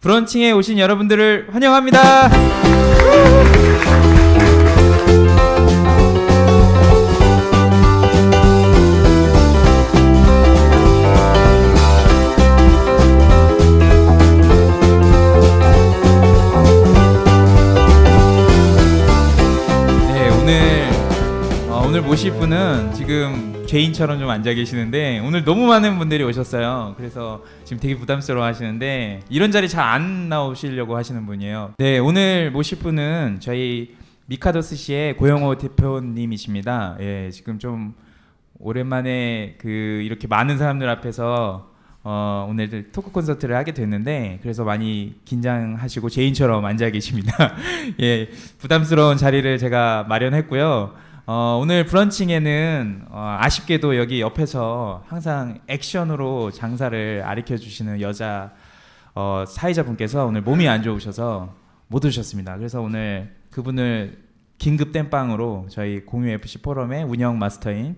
브런칭에 오신 여러분들을 환영합니다. 네, 오늘 모실 분은 지금 죄인처럼 좀 앉아 계시는데 오늘 너무 많은 분들이 오셨어요. 그래서 지금 되게 부담스러워 하시는데 이런 자리 잘 안 나오시려고 하시는 분이에요. 네, 오늘 모실 분은 저희 미카도 스시의 고영호 대표님이십니다. 예, 지금 좀 오랜만에 이렇게 많은 사람들 앞에서 오늘 토크 콘서트를 하게 됐는데 그래서 많이 긴장하시고 죄인처럼 앉아 계십니다. 예, 부담스러운 자리를 제가 마련했고요. 오늘 브런칭에는 아쉽게도 여기 옆에서 항상 액션으로 장사를 아리켜 주시는 여자 사회자분께서 오늘 몸이 안 좋으셔서 못 오셨습니다. 그래서 오늘 그분을 긴급 땜빵으로 저희 공유 FC 포럼의 운영 마스터인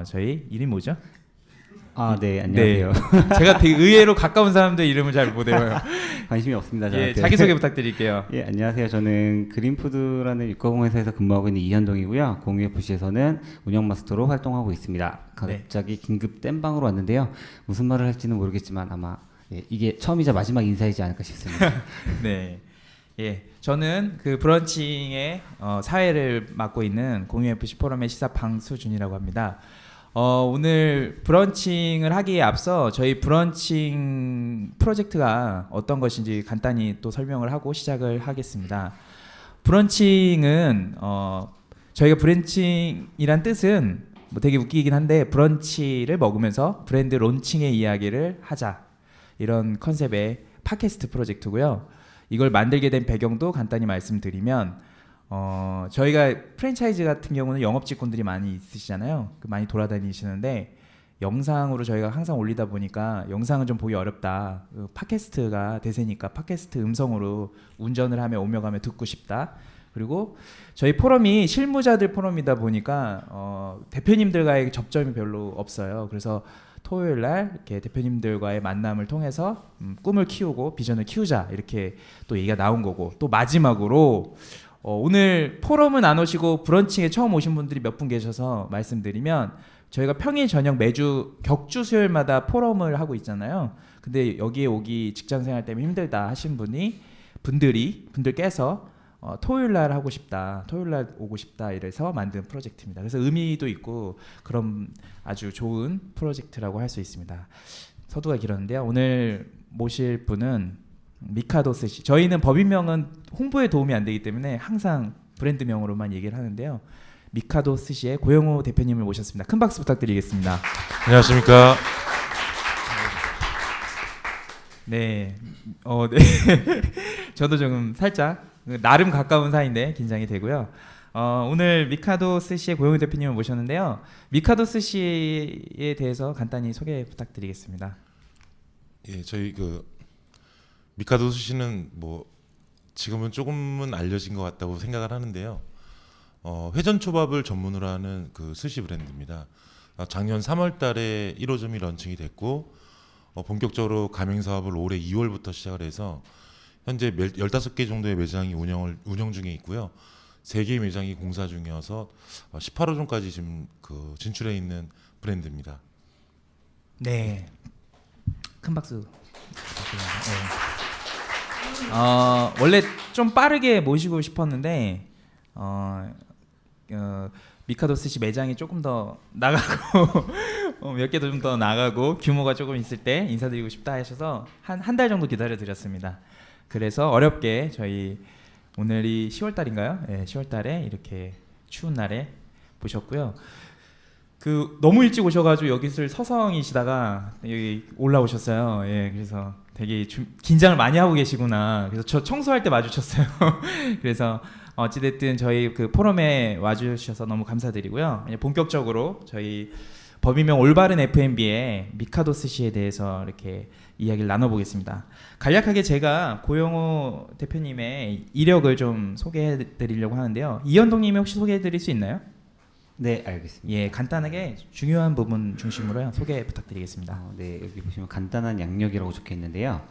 저희 이름 뭐죠? 네, 안녕하세요. 네. 제가 되게 의외로 가까운 사람들 이름을 잘 못 외워요. 관심이 없습니다. 저한테. 예, 자기소개 부탁드릴게요. 예, 안녕하세요. 저는 그린푸드라는 육가공회사에서 근무하고 있는 이현동이고요. 공유FC에서는 운영 마스터로 활동하고 있습니다. 갑자기 긴급 땜방으로 왔는데요. 무슨 말을 할지는 모르겠지만 아마 이게 처음이자 마지막 인사이지 않을까 싶습니다. 네. 예, 저는 그 브런칭의 사회를 맡고 있는 공유FC 포럼의 시사 방수준이라고 합니다. 오늘 브런칭을 하기에 앞서 저희 브런칭 프로젝트가 어떤 것인지 간단히 또 설명을 하고 시작을 하겠습니다. 브런칭은 저희가 브런칭이란 뜻은 뭐 되게 웃기긴 한데 브런치를 먹으면서 브랜드 론칭의 이야기를 하자 이런 컨셉의 팟캐스트 프로젝트고요. 이걸 만들게 된 배경도 간단히 말씀드리면 저희가 프랜차이즈 같은 경우는 영업 직군들이 많이 있으시잖아요. 많이 돌아다니시는데 영상으로 저희가 항상 올리다 보니까 영상은 좀 보기 어렵다. 팟캐스트가 대세니까 팟캐스트 음성으로 운전을 하며 오며 가며 듣고 싶다. 그리고 저희 포럼이 실무자들 포럼이다 보니까 대표님들과의 접점이 별로 없어요. 그래서 토요일 날 이렇게 대표님들과의 만남을 통해서 꿈을 키우고 비전을 키우자 이렇게 또 얘기가 나온 거고 또 마지막으로 오늘 포럼은 안 오시고 브런칭에 처음 오신 분들이 몇 분 계셔서 말씀드리면 저희가 평일 저녁 매주 격주 수요일마다 포럼을 하고 있잖아요. 근데 여기에 오기 직장생활 때문에 힘들다 하신 분들께서 토요일 날 하고 싶다, 토요일 날 오고 싶다 이래서 만든 프로젝트입니다. 그래서 의미도 있고 그런 아주 좋은 프로젝트라고 할 수 있습니다. 서두가 길었는데요. 오늘 모실 분은 미카도 스시. 저희는 법인명은 홍보에 도움이 안 되기 때문에 항상 브랜드명으로만 얘기를 하는데요. 미카도 스시의 고영호 대표님을 모셨습니다. 큰 박수 부탁드리겠습니다. 안녕하십니까. 네, 네. 저도 조금 살짝 나름 가까운 사이인데 긴장이 되고요. 오늘 미카도 스시의 고영호 대표님을 모셨는데요. 미카도 스시에 대해서 간단히 소개 부탁드리겠습니다. 예, 저희 미카도 스시는 뭐 지금은 조금은 알려진 것 같다고 생각을 하는데요. 회전 초밥을 전문으로 하는 스시 브랜드입니다. 작년 3월달에 1호점이 런칭이 됐고 본격적으로 가맹 사업을 올해 2월부터 시작을 해서 현재 15개 정도의 매장이 운영 중에 있고요. 3개의 매장이 공사 중이어서 18호점까지 지금 진출해 있는 브랜드입니다. 네, 큰 박수. 네. 원래 좀 빠르게 모시고 싶었는데 미카도 스시 매장이 조금 더 나가고 몇 개도 좀 더 나가고 규모가 조금 있을 때 인사드리고 싶다 하셔서 한 달 정도 기다려 드렸습니다. 그래서 어렵게 저희 오늘이 10월 달인가요? 네, 10월 달에 이렇게 추운 날에 모셨고요. 너무 일찍 오셔가지고 여기 있을 서성이시다가 여기 올라오셨어요. 예, 그래서 되게 긴장을 많이 하고 계시구나. 그래서 저 청소할 때 마주쳤어요. 그래서 어찌됐든 저희 포럼에 와주셔서 너무 감사드리고요. 본격적으로 저희 법인명 올바른 F&B의 미카도 스시에 대해서 이렇게 이야기를 나눠보겠습니다. 간략하게 제가 고영호 대표님의 이력을 좀 소개해드리려고 하는데요. 이현동님이 혹시 소개해드릴 수 있나요? 네, 알겠습니다. 예, 간단하게 중요한 부분 중심으로 소개 부탁드리겠습니다. 네, 여기 보시면 간단한 양력이라고 적혀 있는데요.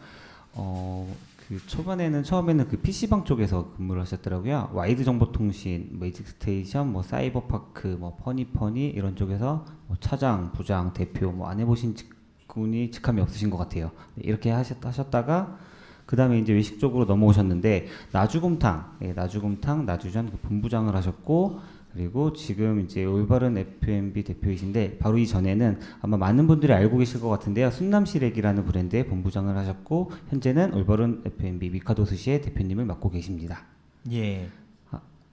그 초반에는 처음에는 그 PC방 쪽에서 근무를 하셨더라고요. 와이드 정보통신, 매직 스테이션, 뭐 사이버파크, 뭐 퍼니퍼니 이런 쪽에서 뭐 차장, 부장, 대표 뭐 안 해보신 직군이 직함이 없으신 것 같아요. 이렇게 하셨다가 그 다음에 이제 외식 쪽으로 넘어오셨는데 나주곰탕, 나주곰탕, 나주전 그 본부장을 하셨고 그리고 지금 이제 올바른 F&B 대표이신데 바로 이 전에는 아마 많은 분들이 알고 계실 것 같은데요. 순남시래기라는 브랜드의 본부장을 하셨고 현재는 올바른 F&B 미카도 스시의 대표님을 맡고 계십니다. 예.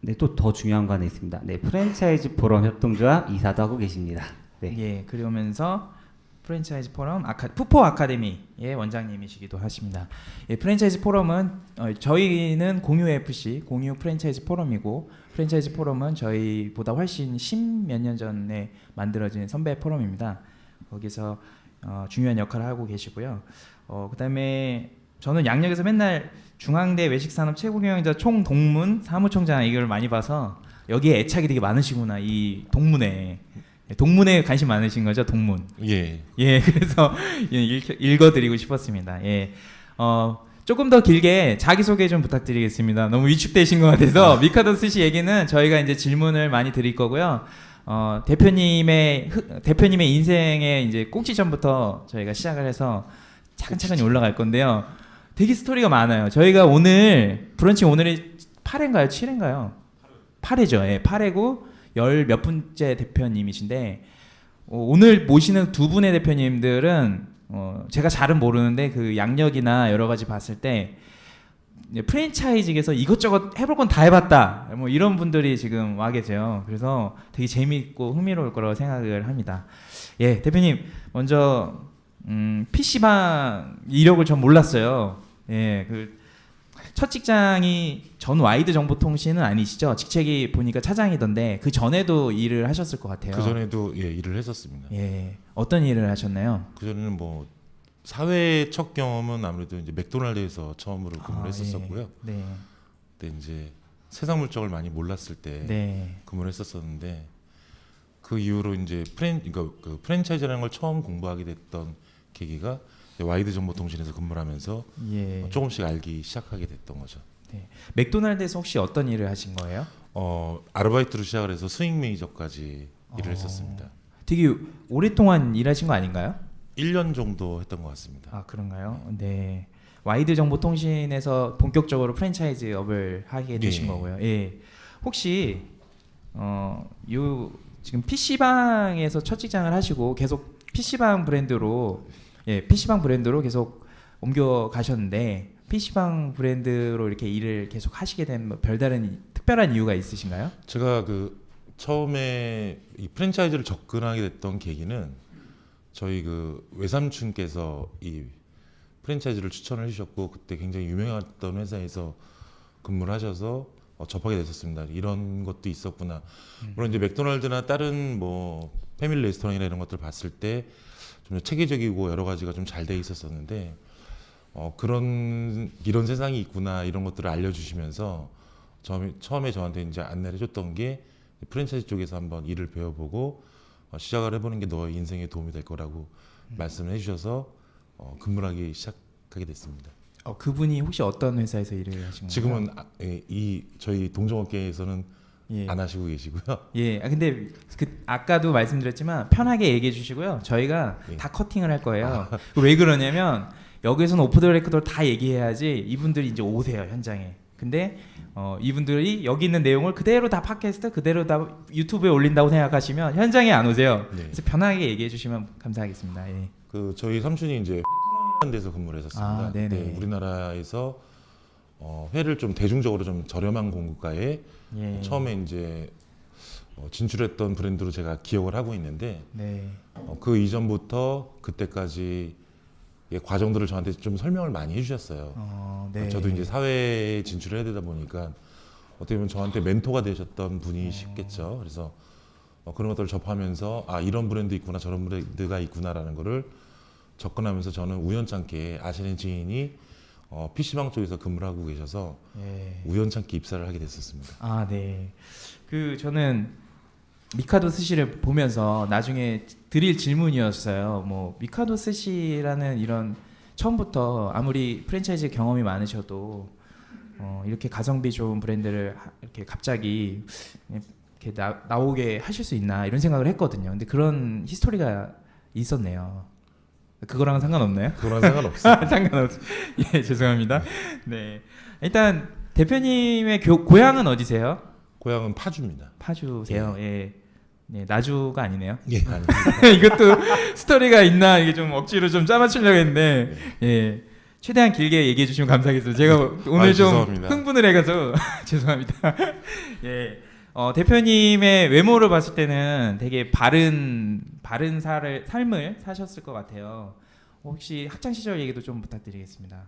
네, 또 더 중요한 거 하나 있습니다. 네, 프랜차이즈 포럼 협동조합 이사도 하고 계십니다. 네. 예. 그러면서 프랜차이즈 포럼 푸포 아카데미의 원장님이시기도 하십니다. 예, 프랜차이즈 포럼은 저희는 공유 FC 공유 프랜차이즈 포럼이고 프랜차이즈 포럼은 저희보다 훨씬 10몇 년 전에 만들어진 선배 포럼입니다. 거기서 중요한 역할을 하고 계시고요. 그다음에 저는 양력에서 맨날 중앙대 외식산업 최고경영자 총동문 사무총장 이걸 많이 봐서 여기에 애착이 되게 많으시구나. 이 동문에 관심 많으신 거죠, 동문. 예. 예, 그래서 읽어드리고 싶었습니다. 예, 조금 더 길게 자기소개 좀 부탁드리겠습니다. 너무 위축되신 것 같아서 미카도 스시 얘기는 저희가 이제 질문을 많이 드릴 거고요. 대표님의 인생의 이제 꼭지점부터 저희가 시작을 해서 차근차근히 올라갈 건데요. 되게 스토리가 많아요. 저희가 오늘 브런치 오늘이 8회인가요? 7회인가요? 8회죠. 예, 8회고 10몇 분째 대표님이신데 오늘 모시는 두 분의 대표님들은 제가 잘은 모르는데 그 양력이나 여러 가지 봤을 때 프랜차이즈에서 이것저것 해볼 건 다 해봤다 뭐 이런 분들이 지금 와 계세요. 그래서 되게 재미있고 흥미로울 거라고 생각을 합니다. 예, 대표님 먼저 PC방 이력을 전 몰랐어요. 예, 그 첫 직장이 전 와이드 정보통신은 아니시죠? 직책이 보니까 차장이던데 그 전에도 일을 하셨을 것 같아요. 그 전에도 예, 일을 했었습니다. 예, 어떤 일을 하셨나요? 그 전에는 뭐 사회 첫 경험은 아무래도 이제 맥도날드에서 처음으로 근무를 했었었고요. 예. 네. 그때 이제 세상 물정을 많이 몰랐을 때 네. 근무를 했었었는데 그 이후로 이제 그러니까 그 프랜차이즈라는 걸 처음 공부하게 됐던 계기가 와이드 정보통신에서 근무를 하면서 예. 조금씩 알기 시작하게 됐던 거죠. 네. 맥도날드에서 혹시 어떤 일을 하신 거예요? 아르바이트로 시작을 해서 스윙 매니저까지 일을 했었습니다. 되게 오랫동안 일하신 거 아닌가요? 1년 정도 했던 것 같습니다. 아, 그런가요? 네. 와이드 정보통신에서 본격적으로 프랜차이즈 업을 하게 되신 예. 거고요. 예. 혹시 지금 PC방에서 첫 직장을 하시고 계속 PC방 브랜드로 계속 옮겨 가셨는데 PC방 브랜드로 이렇게 일을 계속 하시게 된 뭐 별다른 특별한 이유가 있으신가요? 제가 그 처음에 이 프랜차이즈를 접근하게 됐던 계기는 저희 그 외삼촌께서 이 프랜차이즈를 추천을 해주셨고 그때 굉장히 유명했던 회사에서 근무를 하셔서 접하게 됐었습니다. 이런 것도 있었구나. 물론 이제 맥도날드나 다른 뭐 패밀리 레스토랑이나 이런 것들을 봤을 때 좀 체계적이고 여러 가지가 좀 잘 돼 있었었는데 이런 세상이 있구나 이런 것들을 알려주시면서 처음에 저한테 이제 안내를 해줬던 게 프랜차이즈 쪽에서 한번 일을 배워보고 시작을 해보는 게 너의 인생에 도움이 될 거라고 말씀을 해주셔서 근무를 하기 시작하게 됐습니다. 그분이 혹시 어떤 회사에서 일을 하신 건가요? 지금은 이 저희 동종업계에서는 예. 안 하시고 계시고요. 예. 근데 아까도 말씀드렸지만 편하게 얘기해 주시고요. 저희가 예. 다 커팅을 할 거예요. 왜 그러냐면 여기서는 오프 더 레코더를 다 얘기해야지 이분들이 이제 오세요, 현장에. 근데 이분들이 여기 있는 내용을 그대로 다 팟캐스트 그대로 다 유튜브에 올린다고 생각하시면 현장에 안 오세요. 네. 그래서 편하게 얘기해 주시면 감사하겠습니다. 예. 그 저희 삼촌이 이제 한 데서 근무를 했었습니다. 아, 네네. 네, 우리나라에서 회를 좀 대중적으로 좀 저렴한 공급가에 예. 처음에 이제 진출했던 브랜드로 제가 기억을 하고 있는데 네. 그 이전부터 그때까지 과정들을 저한테 좀 설명을 많이 해주셨어요. 네. 저도 이제 사회에 진출을 해야 되다 보니까 어떻게 보면 저한테 멘토가 되셨던 분이시겠죠. 그래서 그런 것들을 접하면서 이런 브랜드 있구나 저런 브랜드가 있구나라는 거를 접근하면서 저는 우연찮게 아시는 지인이 PC방 쪽에서 근무를 하고 계셔서 예. 우연찮게 입사를 하게 됐었습니다. 아, 네. 저는 미카도 스시를 보면서 나중에 드릴 질문이었어요. 뭐 미카도 스시라는 이런 처음부터 아무리 프랜차이즈 경험이 많으셔도 이렇게 가성비 좋은 브랜드를 이렇게 갑자기 이렇게 나오게 하실 수 있나 이런 생각을 했거든요. 근데 그런 히스토리가 있었네요. 그거랑은 상관없나요? 그런 상관없어요. 상관없어요. 예, 죄송합니다. 네, 일단 대표님의 고향은 어디세요? 고향은 파주입니다. 파주세요. 예. 네, 나주가 아니네요. 예, 아닙니다. 이것도 스토리가 있나 이게 좀 억지로 좀 짜맞추려고 했는데 예. 최대한 길게 얘기해 주시면 감사하겠습니다. 제가 오늘 좀 죄송합니다. 흥분을 해가지고 죄송합니다. 예. 대표님의 외모를 봤을 때는 되게 바른 삶을 사셨을 것 같아요. 혹시 학창 시절 얘기도 좀 부탁드리겠습니다.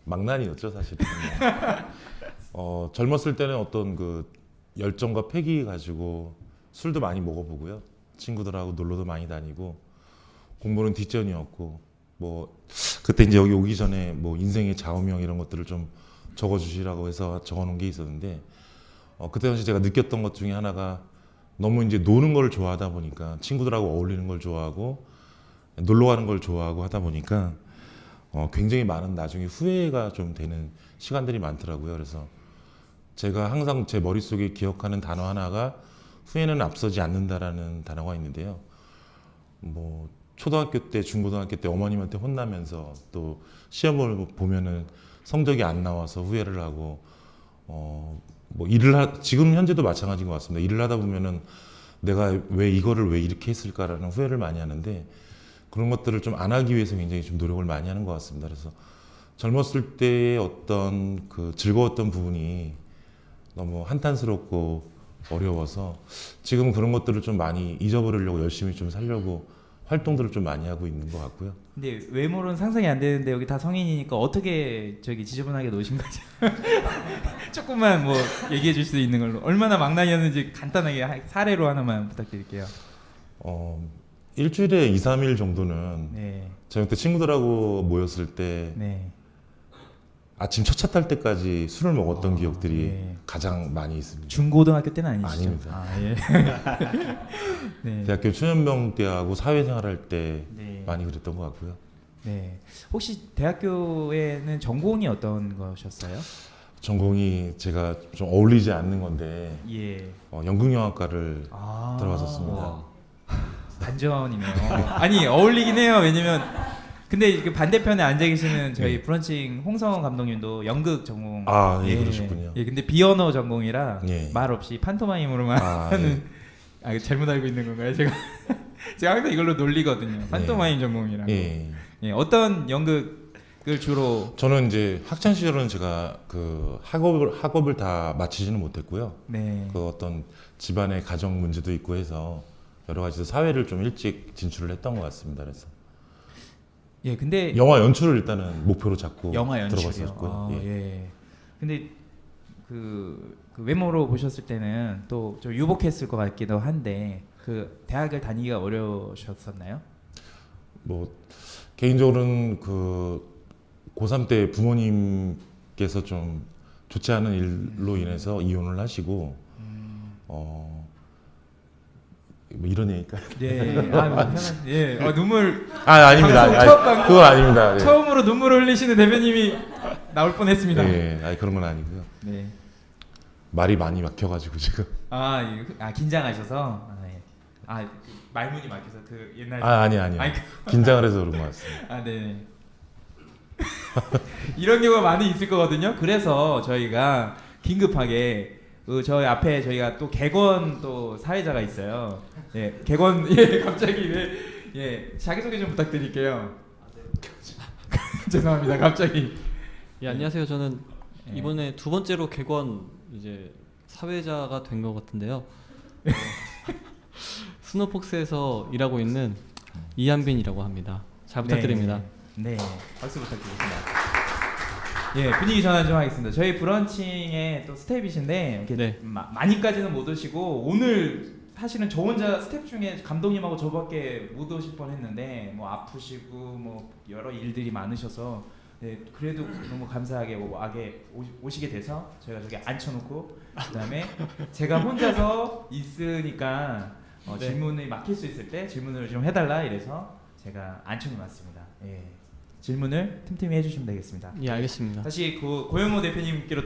망난이였죠 사실. 젊었을 때는 어떤 그 열정과 패기 가지고 술도 많이 먹어보고요. 친구들하고 놀러도 많이 다니고 공부는 뒷전이었고 뭐 그때 이제 여기 오기 전에 뭐 인생의 좌우명 이런 것들을 좀 적어주시라고 해서 적어놓은 게 있었는데 그때 당시 제가 느꼈던 것 중에 하나가 너무 이제 노는 걸 좋아하다 보니까 친구들하고 어울리는 걸 좋아하고 놀러 가는 걸 좋아하고 하다 보니까 굉장히 많은 나중에 후회가 좀 되는 시간들이 많더라고요. 그래서 제가 항상 제 머릿속에 기억하는 단어 하나가 후회는 앞서지 않는다라는 단어가 있는데요. 뭐 초등학교 때, 중고등학교 때 어머님한테 혼나면서 또 시험을 보면은 성적이 안 나와서 후회를 하고 뭐 지금 현재도 마찬가지인 것 같습니다. 일을 하다 보면은 내가 왜 이거를 왜 이렇게 했을까라는 후회를 많이 하는데 그런 것들을 좀 안 하기 위해서 굉장히 좀 노력을 많이 하는 것 같습니다. 그래서 젊었을 때의 어떤 그 즐거웠던 부분이 너무 한탄스럽고 어려워서 지금 그런 것들을 좀 많이 잊어버리려고 열심히 좀 살려고 활동들을 좀 많이 하고 있는 것 같고요. 근데 외모는 상상이 안 되는데 여기 다 성인이니까 어떻게 저기 지저분하게 노신 거죠? 조금만 뭐 얘기해 줄 수 있는 걸로 얼마나 망나니였는지 간단하게 사례로 하나만 부탁드릴게요. 일주일에 2, 3일 정도는 네. 저녁 때 친구들하고 모였을 때 네. 아침 첫 차 탈 때까지 술을 먹었던 기억들이 네. 가장 많이 있습니다. 중고등학교 때는 아니시죠? 아닙니다. 아, 예. 네. 대학교 초년병 때하고 사회생활할 때 네. 많이 그랬던 것 같고요. 네. 혹시 대학교에는 전공이 어떤 거셨어요? 전공이 제가 좀 어울리지 않는 건데 예. 연극영화과를 아. 들어갔었습니다. 반전이네요. 아니 어울리긴 해요. 왜냐면 근데 그 반대편에 앉아 계시는 저희 브런칭 홍성원 감독님도 연극 전공. 예, 그러셨군요. 예, 근데 비언어 전공이라 예. 말 없이 판토마임으로만 하는. 잘못 알고 있는 건가요? 제가 항상 이걸로 놀리거든요. 판토마임 전공이라. 예. 예, 어떤 연극을 주로? 저는 이제 학창 시절은 제가 그 학업을 다 마치지는 못했고요. 네. 그 어떤 집안의 가정 문제도 있고 해서 여러 가지 사회를 좀 일찍 진출을 했던 것 같습니다. 그래서 예, 근데 영화 연출을 일단은 목표로 잡고 영화 연출이요. 들어갔었고요. 예. 예. 근데 그 외모로 보셨을 때는 또 좀 유복했을 것 같기도 한데 그 대학을 다니기가 어려우셨었나요? 뭐 개인적으로는 그 고3 때 부모님께서 좀 좋지 않은 일로 인해서 이혼을 하시고 뭐 이런 얘기일까요? 예. 뭐 편한. 예. 눈물. 아닙니다. 방송 첫 방송. 그건 아닙니다. 예. 처음으로 눈물을 흘리시는 대표님이 나올 뻔했습니다. 예, 그런 건 아니고요. 네. 말이 많이 막혀가지고 지금. 긴장하셔서. 그 말문이 막혀서 그 옛날. 아니요. 아니, 긴장을 해서 그런 것 같습니다. 네. 이런 경우가 많이 있을 거거든요. 그래서 저희가 긴급하게 저희 앞에 저희가 또 객원 또 사회자가 있어요. 예, 객원 갑자기 자기소개 좀 부탁드릴게요. 죄송합니다. 갑자기. 예, 안녕하세요. 저는 예. 이번에 두 번째로 객원 이제 사회자가 된 것 같은데요. 스노폭스에서 일하고 있는 이한빈이라고 합니다. 잘 부탁드립니다. 네, 박수 부탁드립니다. 예, 분위기 전환 좀 하겠습니다. 저희 브런칭의 또 스텝이신데 이렇게 네. 많이까지는 못 오시고 오늘 사실은 저 혼자 스텝 중에 감독님하고 저밖에 못 오실 뻔했는데 뭐 아프시고 뭐 여러 일들이 많으셔서 그래도 너무 감사하게 와게 오시게 돼서 저희가 저기 앉혀놓고 그다음에 제가 혼자서 있으니까 네. 질문이 막힐 수 있을 때 질문을 좀 해달라 이래서 제가 안청이 맞습니다. 예. 질문을 틈틈이 해주시면 되겠습니다. 예, 알겠습니다. 다시 그 고영호 대표님께로 예.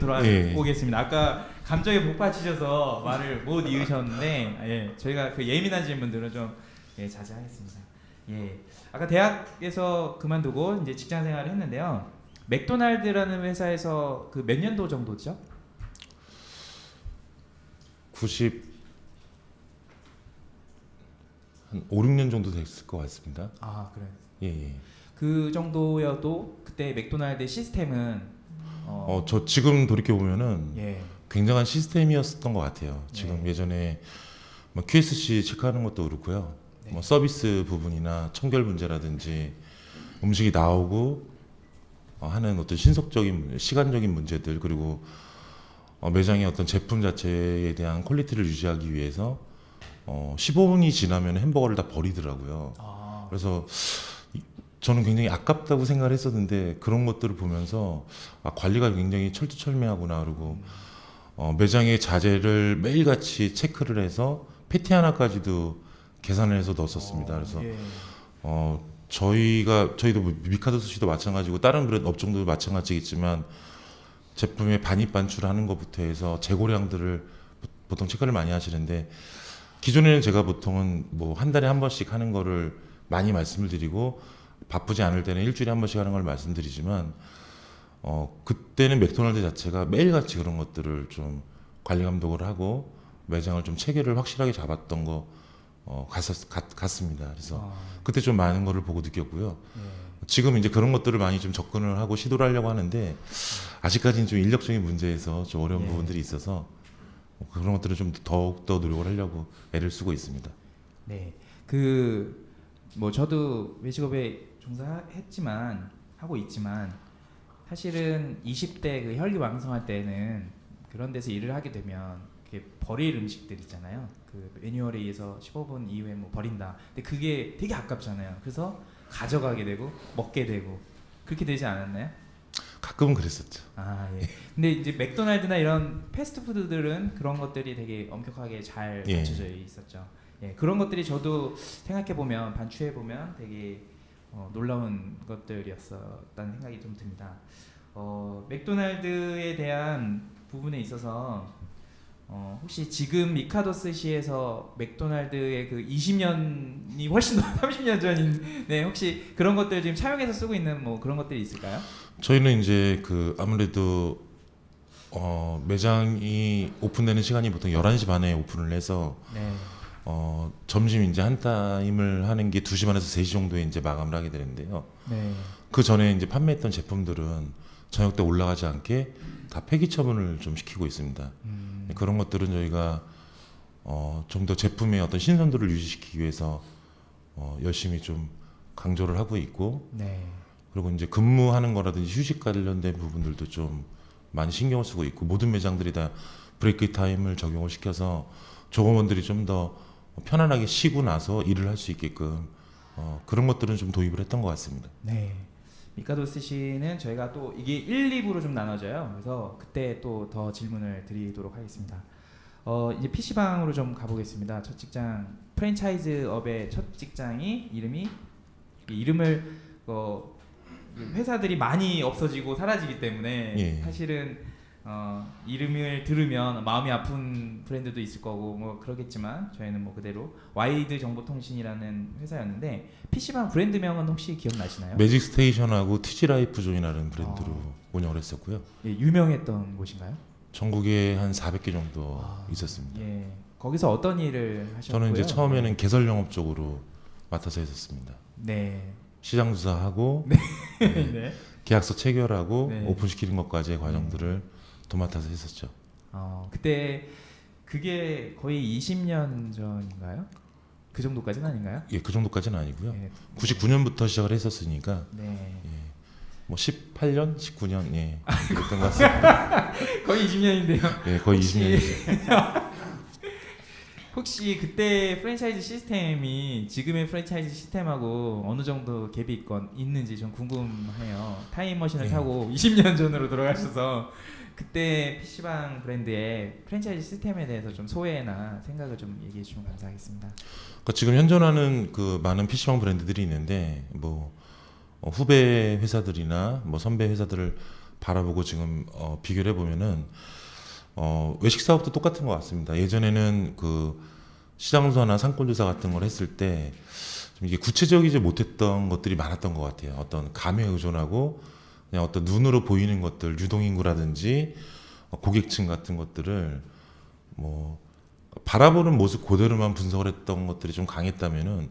돌아오겠습니다. 아까 감정에 복받치셔서 말을 못 이으셨는데 예, 저희가 그 예민한 질문들은 좀 자제하겠습니다. 예, 아까 대학에서 그만두고 이제 직장 생활을 했는데요. 맥도날드라는 회사에서 그 몇 년도 정도죠? 한 5, 6년 정도 됐을 것 같습니다. 아 그래요. 예, 예. 그 정도여도 그때 맥도날드 시스템은 저 지금 돌이켜 보면은 예, 굉장한 시스템이었던 것 같아요. 지금 네. 예전에 뭐 QSC 체크하는 것도 그렇고요. 네. 뭐 서비스 부분이나 청결 문제라든지 음식이 나오고 하는 어떤 신속적인 시간적인 문제들 그리고 매장의 어떤 제품 자체에 대한 퀄리티를 유지하기 위해서 15분이 지나면 햄버거를 다 버리더라고요. 아, 그래서 저는 굉장히 아깝다고 생각을 했었는데 그런 것들을 보면서 관리가 굉장히 철두철미하구나 그리고 매장의 자재를 매일같이 체크를 해서 패티 하나까지도 계산을 해서 넣었었습니다. 그래서 예. 저희도 뭐 미카도 스시도 마찬가지고 다른 브랜드 업종도 마찬가지겠지만 제품의 반입 반출하는 것부터 해서 재고량들을 보통 체크를 많이 하시는데 기존에는 제가 보통은 뭐 한 달에 한 번씩 하는 거를 많이 말씀을 드리고 바쁘지 않을 때는 일주일에 한 번씩 하는 걸 말씀드리지만 그때는 맥도날드 자체가 매일같이 그런 것들을 좀 관리 감독을 하고 매장을 좀 체계를 확실하게 잡았던 거 같습니다. 그래서 그때 좀 많은 거를 보고 느꼈고요. 예. 지금 이제 그런 것들을 많이 좀 접근을 하고 시도를 하려고 하는데 아직까지는 좀 인력적인 문제에서 좀 어려운 예. 부분들이 있어서 그런 것들을 좀 더욱 더 노력을 하려고 애를 쓰고 있습니다. 네, 그 뭐 저도 외식업에 종사했지만 하고 있지만 사실은 20대 그 혈기왕성할 때는 그런 데서 일을 하게 되면 그게 버릴 음식들 있잖아요. 그 매뉴얼에 의해서 15분 이후에 뭐 버린다. 근데 그게 되게 아깝잖아요. 그래서 가져가게 되고 먹게 되고 그렇게 되지 않았나요? 가끔은 그랬었죠. 아 예. 근데 이제 맥도날드나 이런 패스트푸드들은 그런 것들이 되게 엄격하게 잘 예. 갖춰져 있었죠. 예, 그런 것들이 저도 생각해 보면 반추해 보면 되게 놀라운 것들이었었다는 생각이 좀 듭니다. 맥도날드에 대한 부분에 있어서 혹시 지금 미카도 스시에서 맥도날드의 그 20년이 훨씬 더 30년 전인 네 혹시 그런 것들 지금 차용해서 쓰고 있는 뭐 그런 것들이 있을까요? 저희는 이제 그 아무래도 매장이 오픈되는 시간이 보통 11시 반에 오픈을 해서 네. 점심 이제 한 타임을 하는 게 2시 반에서 3시 정도에 이제 마감을 하게 되는데요. 네. 그 전에 이제 판매했던 제품들은 저녁 때 올라가지 않게 다 폐기 처분을 좀 시키고 있습니다. 그런 것들은 저희가 좀 더 제품의 어떤 신선도를 유지시키기 위해서 열심히 좀 강조를 하고 있고 네. 그리고 이제 근무하는 거라든지 휴식 관련된 부분들도 좀 많이 신경을 쓰고 있고 모든 매장들이 다 브레이크 타임을 적용을 시켜서 조업원들이 좀 더 편안하게 쉬고 나서 일을 할 수 있게끔 그런 것들은 좀 도입을 했던 것 같습니다. 네. 미카도 스시는 저희가 또 이게 1, 2부로 좀 나눠져요. 그래서 그때 또 더 질문을 드리도록 하겠습니다. 이제 PC방으로 좀 가보겠습니다. 첫 직장 프랜차이즈업의 첫 직장이 이름을 회사들이 많이 없어지고 사라지기 때문에 예. 사실은 이름을 들으면 마음이 아픈 브랜드도 있을 거고 뭐 그러겠지만 저희는 뭐 그대로 와이드 정보통신이라는 회사였는데 PC방 브랜드명은 혹시 기억나시나요? 매직 스테이션하고 TG라이프 존이라는 브랜드로 운영을 했었고요. 예, 유명했던 곳인가요? 전국에 한 400개 정도 있었습니다. 예, 거기서 어떤 일을 하셨고요? 저는 이제 처음에는 개설 영업 쪽으로 맡아서 했었습니다. 네, 시장 조사하고 네. 계약서 체결하고 네. 오픈시키는 것까지의 과정들을 도맡아서 했었죠. 그때 그게 거의 20년 전인가요? 그 정도까지는 아닌가요? 예, 그 정도까지는 아니고요. 예, 99년부터 시작을 했었으니까 네. 뭐 18년, 19년 그랬던 것 같습니다. 거의 20년인데요. 예, 거의 20년. 혹시 그때 프랜차이즈 시스템이 지금의 프랜차이즈 시스템하고 어느 정도 갭이 있는지 좀 궁금해요. 타임머신을 네. 타고 20년 전으로 돌아가셔서 그때 PC방 브랜드의 프랜차이즈 시스템에 대해서 좀 소회나 생각을 좀 얘기해 주시면 감사하겠습니다. 그러니까 지금 현존하는 그 많은 PC방 브랜드들이 있는데 뭐 후배 회사들이나 뭐 선배 회사들을 바라보고 지금 비교를 해보면은 외식 사업도 똑같은 것 같습니다. 예전에는 그 시장조사나 상권조사 같은 걸 했을 때 좀 이게 구체적이지 못했던 것들이 많았던 것 같아요. 어떤 감에 의존하고 그냥 어떤 눈으로 보이는 것들, 유동인구라든지 고객층 같은 것들을 뭐 바라보는 모습 그대로만 분석을 했던 것들이 좀 강했다면은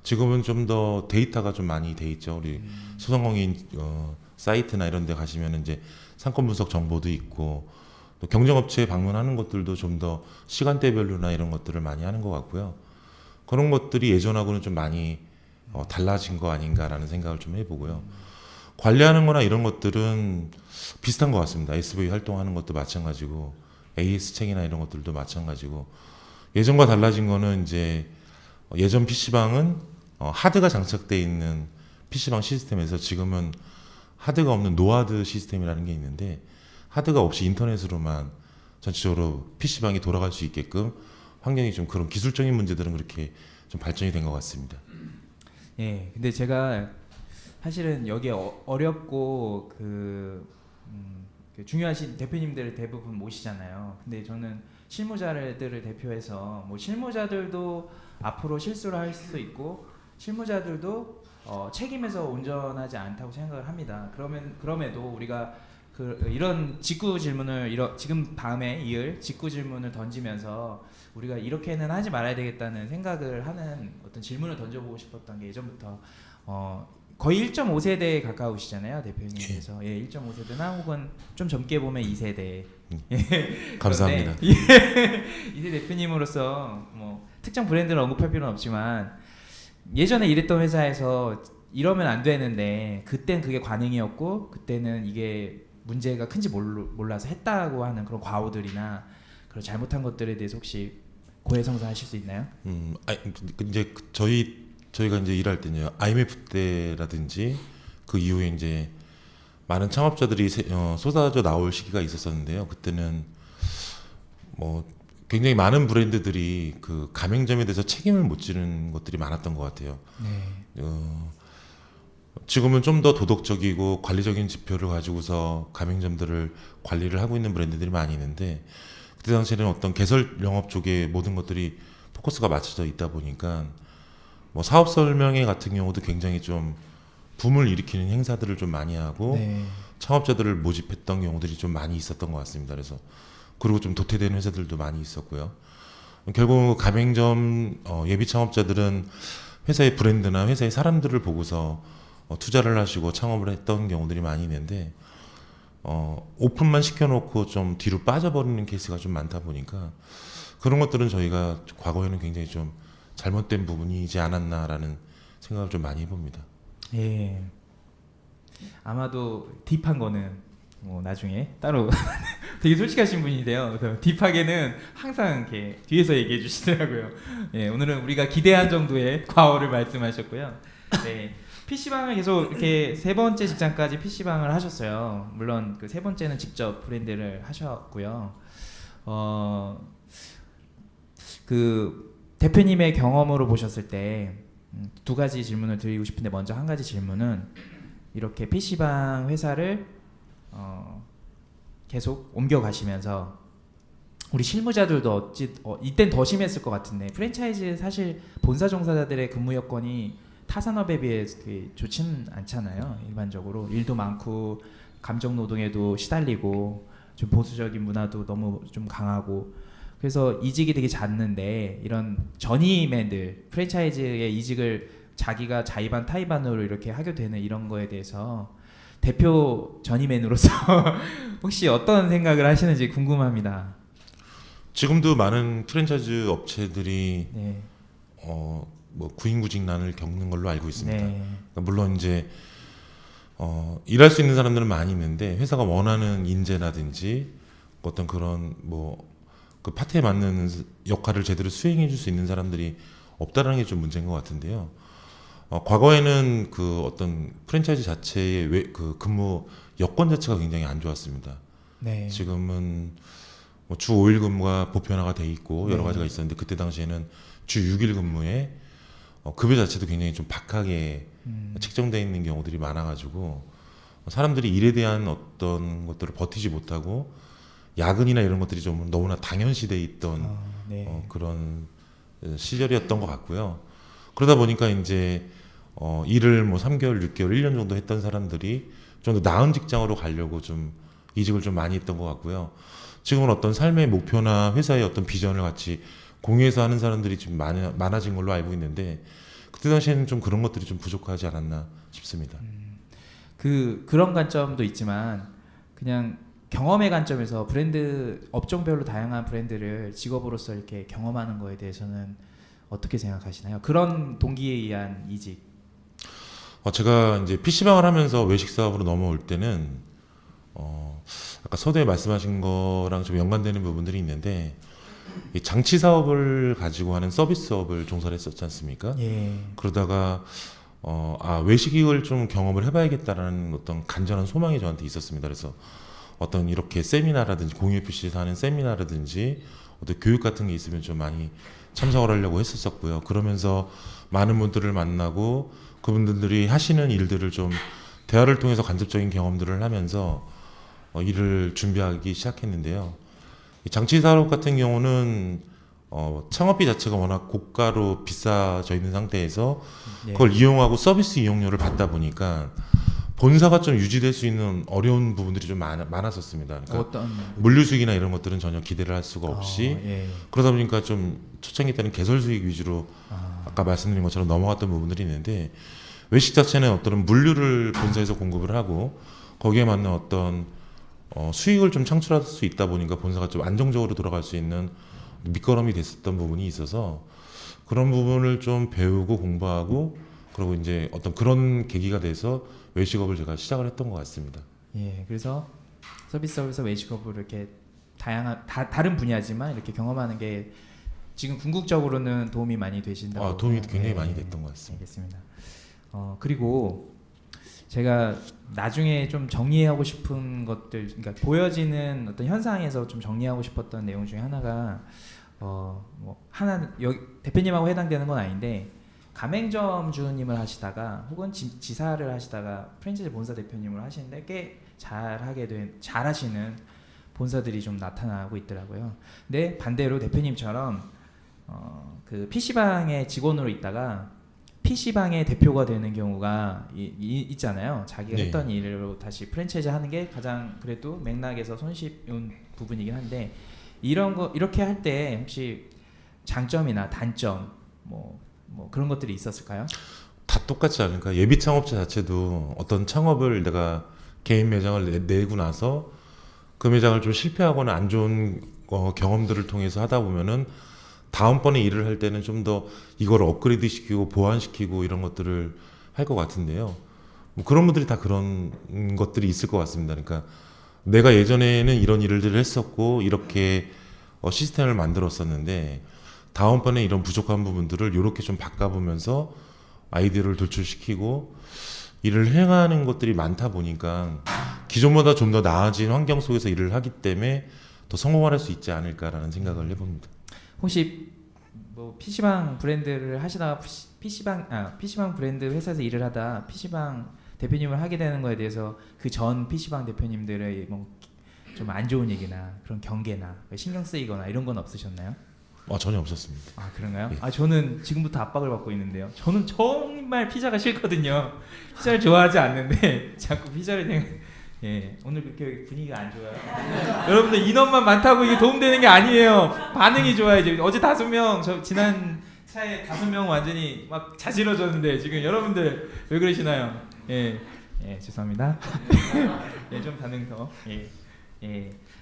지금은 좀 더 데이터가 좀 많이 돼 있죠. 우리 소상공인 사이트나 이런 데 가시면 이제 상권 분석 정보도 있고 또 경쟁업체에 방문하는 것들도 좀 더 시간대별로나 이런 것들을 많이 하는 것 같고요. 그런 것들이 예전하고는 좀 많이 달라진 거 아닌가라는 생각을 좀 해보고요. 관리하는 거나 이런 것들은 비슷한 것 같습니다. SV 활동하는 것도 마찬가지고 AS 책이나 이런 것들도 마찬가지고 예전과 달라진 거는 이제 예전 PC방은 하드가 장착돼 있는 PC방 시스템에서 지금은 하드가 없는 노하드 시스템이라는 게 있는데 하드가 없이 인터넷으로만 전체적으로 PC방이 돌아갈 수 있게끔 환경이 좀 그런 기술적인 문제들은 그렇게 좀 발전이 된 것 같습니다. 예, 근데 제가 사실은 여기에 어렵고 그 중요하신 대표님들 대부분 모시잖아요. 근데 저는 실무자들을 대표해서 뭐 실무자들도 앞으로 실수를 할 수 있고 실무자들도 책임에서 온전하지 않다고 생각을 합니다. 그럼에도 우리가 이런 직구 질문을 지금 다음에 이을 직구 질문을 던지면서 우리가 이렇게는 하지 말아야 되겠다는 생각을 하는 어떤 질문을 던져보고 싶었던 게 예전부터 거의 1.5세대에 가까우시잖아요, 대표님께서. 예, 1.5세대나 혹은 좀 젊게 보면 2세대. 감사합니다. 이세 대표님으로서 뭐 특정 브랜드를 언급할 필요는 없지만 예전에 일했던 회사에서 이러면 안 되는데 그땐 그게 관행이었고 그때는 이게 문제가 큰지 몰라서 했다고 하는 그런 과오들이나 그런 잘못한 것들에 대해서 혹시 고해성사하실 수 있나요? 이제 저희가 이제 일할 때는요. IMF 때라든지 그 이후에 이제 많은 창업자들이 쏟아져 나올 시기가 있었었는데요. 그때는 뭐 굉장히 많은 브랜드들이 그 가맹점에 대해서 책임을 못 지는 것들이 많았던 것 같아요. 네. 지금은 좀 더 도덕적이고 관리적인 지표를 가지고서 가맹점들을 관리를 하고 있는 브랜드들이 많이 있는데 그때 당시에는 어떤 개설 영업 쪽에 모든 것들이 포커스가 맞춰져 있다 보니까 뭐 사업 설명회 같은 경우도 굉장히 좀 붐을 일으키는 행사들을 좀 많이 하고 네. 창업자들을 모집했던 경우들이 좀 많이 있었던 것 같습니다. 그래서 그리고 좀 도태되는 회사들도 많이 있었고요. 결국 가맹점 예비 창업자들은 회사의 브랜드나 회사의 사람들을 보고서 투자를 하시고 창업을 했던 경우들이 많이 있는데 오픈만 시켜놓고 좀 뒤로 빠져버리는 케이스가 좀 많다 보니까 그런 것들은 저희가 과거에는 굉장히 좀 잘못된 부분이지 않았나라는 생각을 좀 많이 해봅니다. 예. 아마도 딥한 거는 뭐 나중에 따로 되게 솔직하신 분이세요. 그래서 딥하게는 항상 이렇게 뒤에서 얘기해 주시더라고요. 예, 오늘은 우리가 기대한 정도의 과오를 말씀하셨고요. 네. PC방을 계속 이렇게 세 번째 직장까지 PC방을 하셨어요. 물론 그 세 번째는 직접 브랜드를 하셨고요. 그 대표님의 경험으로 보셨을 때 두 가지 질문을 드리고 싶은데 먼저 한 가지 질문은 이렇게 PC방 회사를 계속 옮겨가시면서 우리 실무자들도 이땐 더 심했을 것 같은데 프랜차이즈 사실 본사 종사자들의 근무 여건이 타 산업에 비해 좋지는 않잖아요. 일반적으로 일도 많고 감정 노동에도 시달리고 좀 보수적인 문화도 너무 좀 강하고 그래서 이직이 되게 잦는데 이런 전임맨들 프랜차이즈의 이직을 자기가 자의반 타의반으로 이렇게 하게 되는 이런 거에 대해서 대표 전임맨으로서 혹시 어떤 생각을 하시는지 궁금합니다. 지금도 많은 프랜차이즈 업체들이 네. 뭐 구인구직난을 겪는 걸로 알고 있습니다. 네. 그러니까 물론 이제 일할 수 있는 사람들은 많이 있는데 회사가 원하는 인재라든지 어떤 그런 뭐 그 파트에 맞는 역할을 제대로 수행해 줄 수 있는 사람들이 없다라는 게 좀 문제인 것 같은데요. 과거에는 그 어떤 프랜차이즈 자체의 그 근무 여건 자체가 굉장히 안 좋았습니다. 네. 지금은 뭐주 5일 근무가 보편화가 돼 있고 여러 네. 가지가 있었는데 그때 당시에는 주 6일 근무에 급여 자체도 굉장히 좀 박하게 책정되어 있는 경우들이 많아가지고 사람들이 일에 대한 어떤 것들을 버티지 못하고 야근이나 이런 것들이 좀 너무나 당연시돼 있던 네. 그런 시절이었던 것 같고요. 그러다 보니까 이제 일을 뭐 3개월, 6개월, 1년 정도 했던 사람들이 좀 더 나은 직장으로 가려고 좀 이직을 좀 많이 했던 것 같고요. 지금은 어떤 삶의 목표나 회사의 어떤 비전을 같이 공유해서 하는 사람들이 좀 많아진 걸로 알고 있는데 그때 당시에는 좀 그런 것들이 좀 부족하지 않았나 싶습니다. 그런 관점도 있지만 그냥 경험의 관점에서 브랜드 업종별로 다양한 브랜드를 직업으로서 이렇게 경험하는 거에 대해서는 어떻게 생각하시나요? 그런 동기에 의한 이직. 제가 이제 PC방을 하면서 외식 사업으로 넘어올 때는 아까 서두에 말씀하신 거랑 좀 연관되는 부분들이 있는데 이 장치 사업을 가지고 하는 서비스 사업을 종사를 했었지 않습니까? 예. 그러다가 외식을 좀 경험을 해봐야겠다라는 어떤 간절한 소망이 저한테 있었습니다. 그래서 어떤 이렇게 세미나라든지 공유 FC에서 하는 세미나라든지 어떤 교육 같은 게 있으면 좀 많이 참석을 하려고 했었었고요. 그러면서 많은 분들을 만나고 그분들이 하시는 일들을 좀 대화를 통해서 간접적인 경험들을 하면서 일을 준비하기 시작했는데요. 이 장치 사업 같은 경우는 창업비 자체가 워낙 고가로 비싸져 있는 상태에서 예. 그걸 이용하고 서비스 이용료를 받다 보니까 본사가 좀 유지될 수 있는 어려운 부분들이 좀 많았었습니다. 그러니까 어떤 물류 수익이나 이런 것들은 전혀 기대를 할 수가 없이 예. 그러다 보니까 좀 초창기 때는 개설 수익 위주로 아까 말씀드린 것처럼 넘어갔던 부분들이 있는데 외식 자체는 어떤 물류를 본사에서 공급을 하고 거기에 맞는 어떤 수익을 좀 창출할 수 있다 보니까 본사가 좀 안정적으로 돌아갈 수 있는 밑거름이 됐었던 부분이 있어서 그런 부분을 좀 배우고 공부하고 그리고 이제 어떤 그런 계기가 돼서 외식업을 제가 시작을 했던 것 같습니다. 예. 그래서 서비스업에서 외식업을 이렇게 다양한 다른 분야지만 이렇게 경험하는 게 지금 궁극적으로는 도움이 많이 되신다고. 도움이 굉장히 예. 많이 됐던 것 같습니다. 알겠습니다. 그리고 제가 나중에 좀 정리하고 싶은 것들, 그러니까 보여지는 어떤 현상에서 좀 정리하고 싶었던 내용 중에 하나가 하나 여기 대표님하고 해당되는 건 아닌데 가맹점주님을 하시다가 혹은 지사를 하시다가 프랜차이즈 본사 대표님을 하시는데 꽤 잘하시는 본사들이 좀 나타나고 있더라고요. 근데 반대로 대표님처럼 그 PC방의 직원으로 있다가 PC방의 대표가 되는 경우가 있잖아요. 자기가 네. 했던 일로 다시 프랜차이즈 하는 게 가장 그래도 맥락에서 손쉽은 부분이긴 한데 이렇게 할 때 혹시 장점이나 단점 뭐 그런 것들이 있었을까요? 다 똑같지 않을까? 예비 창업자 자체도 어떤 창업을 내가 개인 매장을 내고 나서 그 매장을 좀 실패하거나 안 좋은 경험들을 통해서 하다 보면은 다음번에 일을 할 때는 좀 더 이걸 업그레이드 시키고 보완시키고 이런 것들을 할 것 같은데요. 뭐 그런 분들이 다 그런 것들이 있을 것 같습니다. 그러니까 내가 예전에는 이런 일들을 했었고 이렇게 시스템을 만들었었는데 다음번에 이런 부족한 부분들을 이렇게 좀 바꿔보면서 아이디어를 도출시키고 일을 행하는 것들이 많다 보니까 기존보다 좀 더 나아진 환경 속에서 일을 하기 때문에 더 성공할 수 있지 않을까라는 생각을 해봅니다. 혹시 뭐 PC방 브랜드를 하시다가 PC방 브랜드 회사에서 일을 하다 PC방 대표님을 하게 되는 거에 대해서 그 전 PC방 대표님들의 뭐 좀 안 좋은 얘기나 그런 경계나 신경 쓰이거나 이런 건 없으셨나요? 전혀 없었습니다. 아 그런가요? 예. 저는 지금부터 압박을 받고 있는데요. 저는 정말 피자가 싫거든요. 피자를 좋아하지 않는데 자꾸 피자를 오늘 그렇게 분위기가 안 좋아요. 여러분들 인원만 많다고 이게 도움되는 게 아니에요. 반응이 좋아야지. 어제 5명, 저 지난 차에 5명 완전히 막 자지러졌는데 지금 여러분들 왜 그러시나요? 죄송합니다. 좀 반응 더.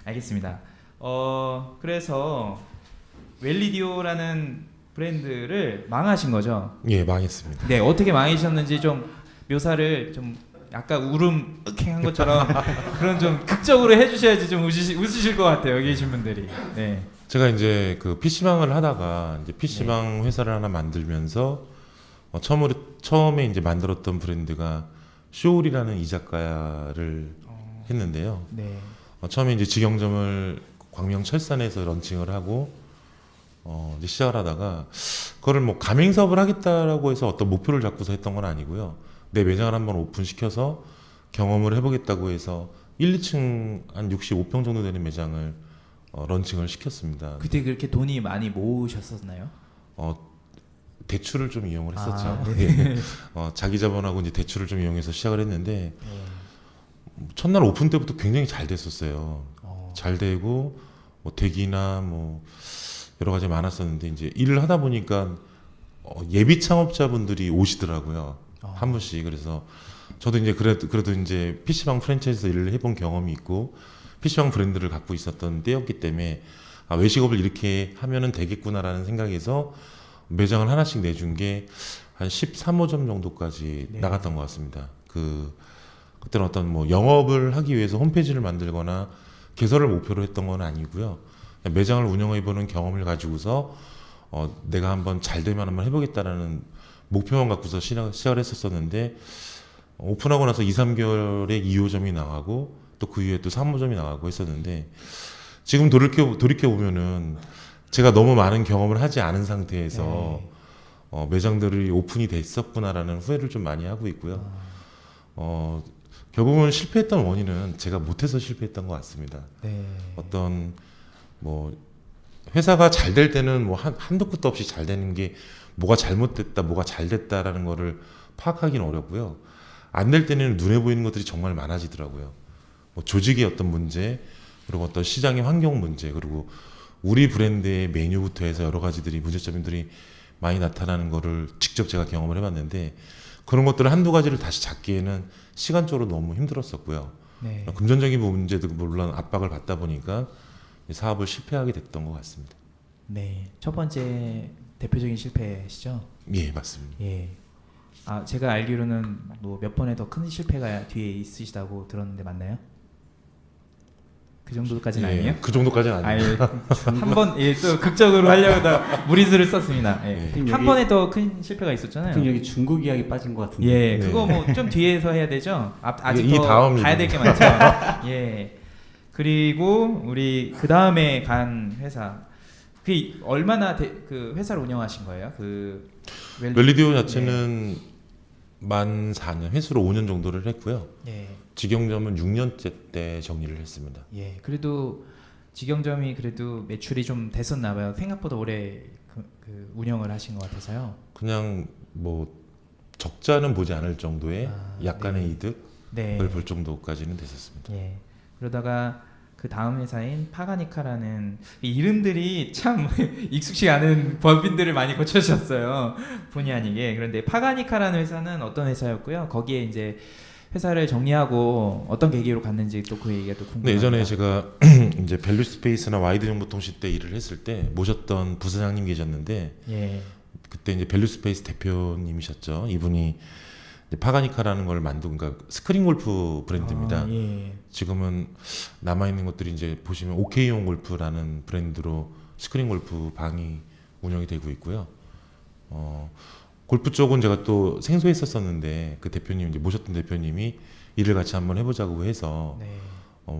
알겠습니다. 그래서 웰리디오라는 브랜드를 망하신 거죠? 예, 망했습니다. 네, 어떻게 망하셨는지 좀 묘사를 좀 아까 울음 윽행한 것처럼 그런 좀 극적으로 해주셔야지 좀 웃으실 것 같아요. 여기 계신 분들이. 네. 제가 이제 그 PC방을 하다가 이제 PC방 회사를 하나 만들면서 처음에 이제 만들었던 브랜드가 쇼울이라는 이자카야를 했는데요. 네. 처음에 이제 직영점을 광명 철산에서 런칭을 하고 이제 시작을 하다가 그거를 뭐 가맹 사업을 하겠다라고 해서 어떤 목표를 잡고서 했던 건 아니고요. 내 매장을 한번 오픈시켜서 경험을 해보겠다고 해서 1, 2층 한 65평 정도 되는 매장을 런칭을 시켰습니다. 그때 그렇게 돈이 많이 모으셨었나요? 대출을 좀 이용을 했었죠. 아, 예. 자기 자본하고 이제 대출을 좀 이용해서 시작을 했는데 첫날 오픈 때부터 굉장히 잘 됐었어요. 잘 되고 뭐 대기나 뭐 여러 가지 많았었는데 이제 일을 하다 보니까 예비 창업자분들이 오시더라고요. 한 분씩. 그래서 저도 이제 그래도 이제 PC방 프랜차이즈 일을 해본 경험이 있고 PC방 브랜드를 갖고 있었던 때였기 때문에 외식업을 이렇게 하면은 되겠구나라는 생각에서 매장을 하나씩 내준 게 한 13호점 정도까지 네. 나갔던 것 같습니다. 그때는 어떤 뭐 영업을 하기 위해서 홈페이지를 만들거나 개설을 목표로 했던 건 아니고요. 그냥 매장을 운영해보는 경험을 가지고서 내가 한번 잘 되면 한번 해보겠다라는 목표만 갖고서 시작을 했었었는데 오픈하고 나서 2, 3개월에 2호점이 나가고 또 그 이후에 또 3호점이 나가고 했었는데 지금 돌이켜 보면은 제가 너무 많은 경험을 하지 않은 상태에서 매장들이 오픈이 됐었구나라는 후회를 좀 많이 하고 있고요. 결국은 실패했던 원인은 제가 못해서 실패했던 것 같습니다. 네. 어떤 뭐 회사가 잘 될 때는 뭐 한도 끝도 없이 잘 되는 게 뭐가 잘못됐다, 뭐가 잘 됐다라는 거를 파악하기는 어렵고요. 안 될 때는 눈에 보이는 것들이 정말 많아지더라고요. 뭐 조직의 어떤 문제, 그리고 어떤 시장의 환경 문제, 그리고 우리 브랜드의 메뉴부터 해서 여러 가지들이 문제점들이 많이 나타나는 거를 직접 제가 경험을 해봤는데 그런 것들을 한두 가지를 다시 잡기에는 시간적으로 너무 힘들었었고요. 네. 금전적인 문제도 물론 압박을 받다 보니까 사업을 실패하게 됐던 것 같습니다. 네. 첫 번째 대표적인 실패시죠? 예, 맞습니다. 예. 제가 알기로는 뭐 몇 번의 더 큰 실패가 뒤에 있으시다고 들었는데 맞나요? 그 정도까지는 아니에요? 그 정도까지는 아니에요. 한번 또 극적으로 하려다 무리수를 썼습니다. 예. 예. 한 번에 더 큰 실패가 있었잖아요. 지금 여기 중국 이야기 빠진 것 같은데. 예, 네. 그거 뭐 좀 뒤에서 해야 되죠. 아직 이 더 다음이죠. 가야 될 게 많죠. 예. 그리고 우리 그 다음에 간 회사, 그 얼마나 그 회사를 운영하신 거예요? 그 웰리디오 자체는 만 4년, 회수로 5년 정도를 했고요. 예. 직영점은 6년째 때 정리를 했습니다. 예. 그래도 직영점이 그래도 매출이 좀 됐었나 봐요. 생각보다 오래 그 운영을 하신 것 같아서요. 그냥 뭐 적자는 보지 않을 정도의 약간의 네. 이득을 네. 볼 정도까지는 됐었습니다. 예. 그러다가 그 다음 회사인 파가니카라는 이 이름들이 참 익숙치 않은 법인들을 많이 거쳐주셨어요. 본의 아니게. 그런데 파가니카라는 회사는 어떤 회사였고요? 거기에 이제 회사를 정리하고 어떤 계기로 갔는지 또 그 얘기가 또 궁금합니다. 근데 예전에 제가 이제 밸류스페이스나 와이드 정보통신 때 일을 했을 때 모셨던 부사장님 계셨는데 예. 그때 이제 밸류스페이스 대표님이셨죠. 이분이 이제 파가니카라는 걸 만든 그러니까 스크린 골프 브랜드입니다. 예. 지금은 남아 있는 것들이 이제 보시면 OK용 골프라는 브랜드로 스크린 골프 방이 운영이 되고 있고요. 골프 쪽은 제가 또 생소했었었는데 그 대표님 이제 모셨던 대표님이 일을 같이 한번 해보자고 해서 네.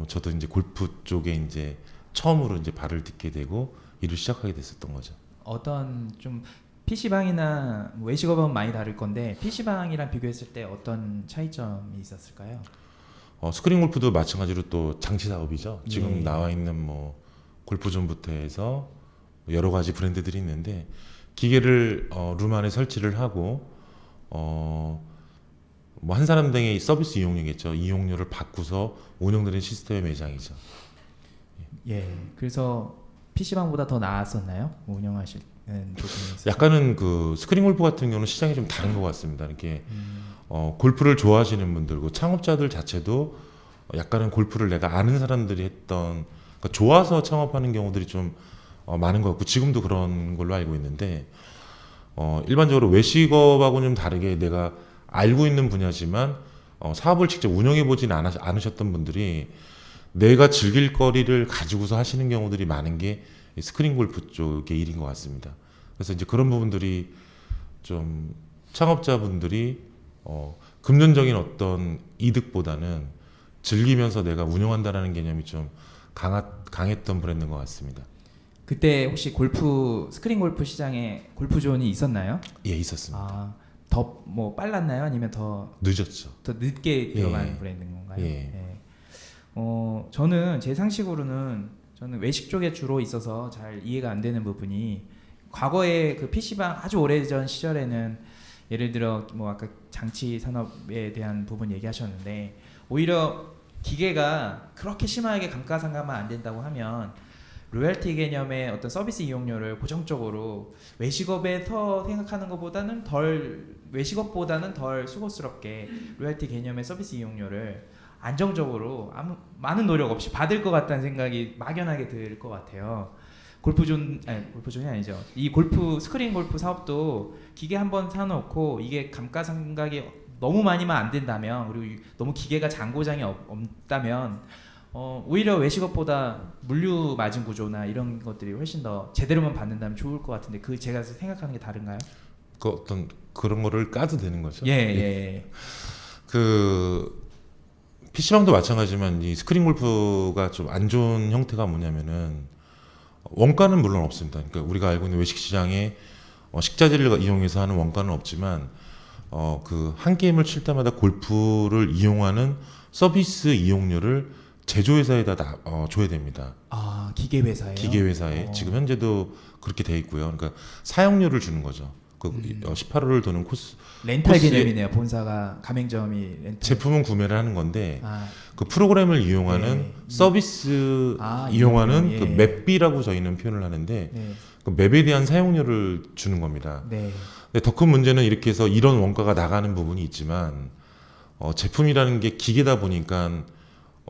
저도 이제 골프 쪽에 이제 처음으로 이제 발을 딛게 되고 일을 시작하게 됐었던 거죠. 어떤 좀 PC방이나 외식업은 많이 다를 건데 PC방이랑 비교했을 때 어떤 차이점이 있었을까요? 스크린 골프도 마찬가지로 또 장치 사업이죠. 지금 예. 나와 있는 뭐 골프존부터 해서 여러 가지 브랜드들이 있는데 기계를 룸 안에 설치를 하고 뭐 한 사람 등의 서비스 이용료겠죠. 이용료를 받고서 운영되는 시스템의 매장이죠. 예. 그래서 PC방보다 더 나았었나요? 운영하실 부분에 있어서? 약간은 그 스크린 골프 같은 경우는 시장이 좀 다른 것 같습니다. 이렇게 골프를 좋아하시는 분들고 창업자들 자체도 약간은 골프를 내가 아는 사람들이 했던 그러니까 좋아서 창업하는 경우들이 좀 많은 것 같고 지금도 그런 걸로 알고 있는데 일반적으로 외식업하고는 좀 다르게 내가 알고 있는 분야지만 사업을 직접 운영해 보진 않으셨던 분들이 내가 즐길 거리를 가지고서 하시는 경우들이 많은 게 이 스크린 골프 쪽의 일인 것 같습니다. 그래서 이제 그런 부분들이 좀 창업자분들이 금전적인 어떤 이득보다는 즐기면서 내가 운영한다라는 개념이 좀 강했던 브랜드인 것 같습니다. 그때 혹시 골프 스크린 골프 시장에 골프존이 있었나요? 예, 있었습니다. 아, 더 뭐 빨랐나요? 아니면 더 늦었죠. 늦게 들어간 예. 브랜드인 건가요? 예. 저는 제 상식으로는 저는 외식 쪽에 주로 있어서 잘 이해가 안 되는 부분이 과거에 그 PC방 아주 오래전 시절에는 예를 들어 뭐 아까 장치 산업에 대한 부분 얘기하셨는데 오히려 기계가 그렇게 심하게 감가상각만 안 된다고 하면 로열티 개념의 어떤 서비스 이용료를 고정적으로 외식업에서 생각하는 것보다는 외식업보다는 덜 수고스럽게 로열티 개념의 서비스 이용료를 안정적으로 많은 노력 없이 받을 것 같다는 생각이 막연하게 들 것 같아요. 골프존이 아니죠. 이 스크린 골프 사업도 기계 한번 사놓고 이게 감가상각이 너무 많이만 안 된다면 그리고 너무 기계가 잔고장이 없다면 오히려 외식업보다 물류 마진 구조나 이런 것들이 훨씬 더 제대로만 받는다면 좋을 것 같은데 제가 생각하는 게 다른가요? 그 어떤 그런 거를 까도 되는 거죠. 예. 그 PC방도 마찬가지지만 이 스크린 골프가 좀 안 좋은 형태가 뭐냐면은 원가는 물론 없습니다. 그러니까 우리가 알고 있는 외식 시장에 식자재를 이용해서 하는 원가는 없지만 그 한 게임을 칠 때마다 골프를 이용하는 서비스 이용료를 제조회사에다 줘야 됩니다. 아, 기계 회사예요? 기계 회사에 지금 현재도 그렇게 돼 있고요. 그러니까 사용료를 주는 거죠. 그 18호를 도는 렌탈 코스에 개념이네요. 본사가 가맹점이 렌탈. 제품은 구매를 하는 건데 아, 그 프로그램을 이용하는 네. 서비스 아, 이용하는 예. 그 맵비라고 저희는 표현을 하는데 네. 그 맵에 대한 사용료를 주는 겁니다. 네. 근데 더 큰 문제는 이렇게 해서 이런 원가가 나가는 부분이 있지만 제품이라는 게 기계다 보니까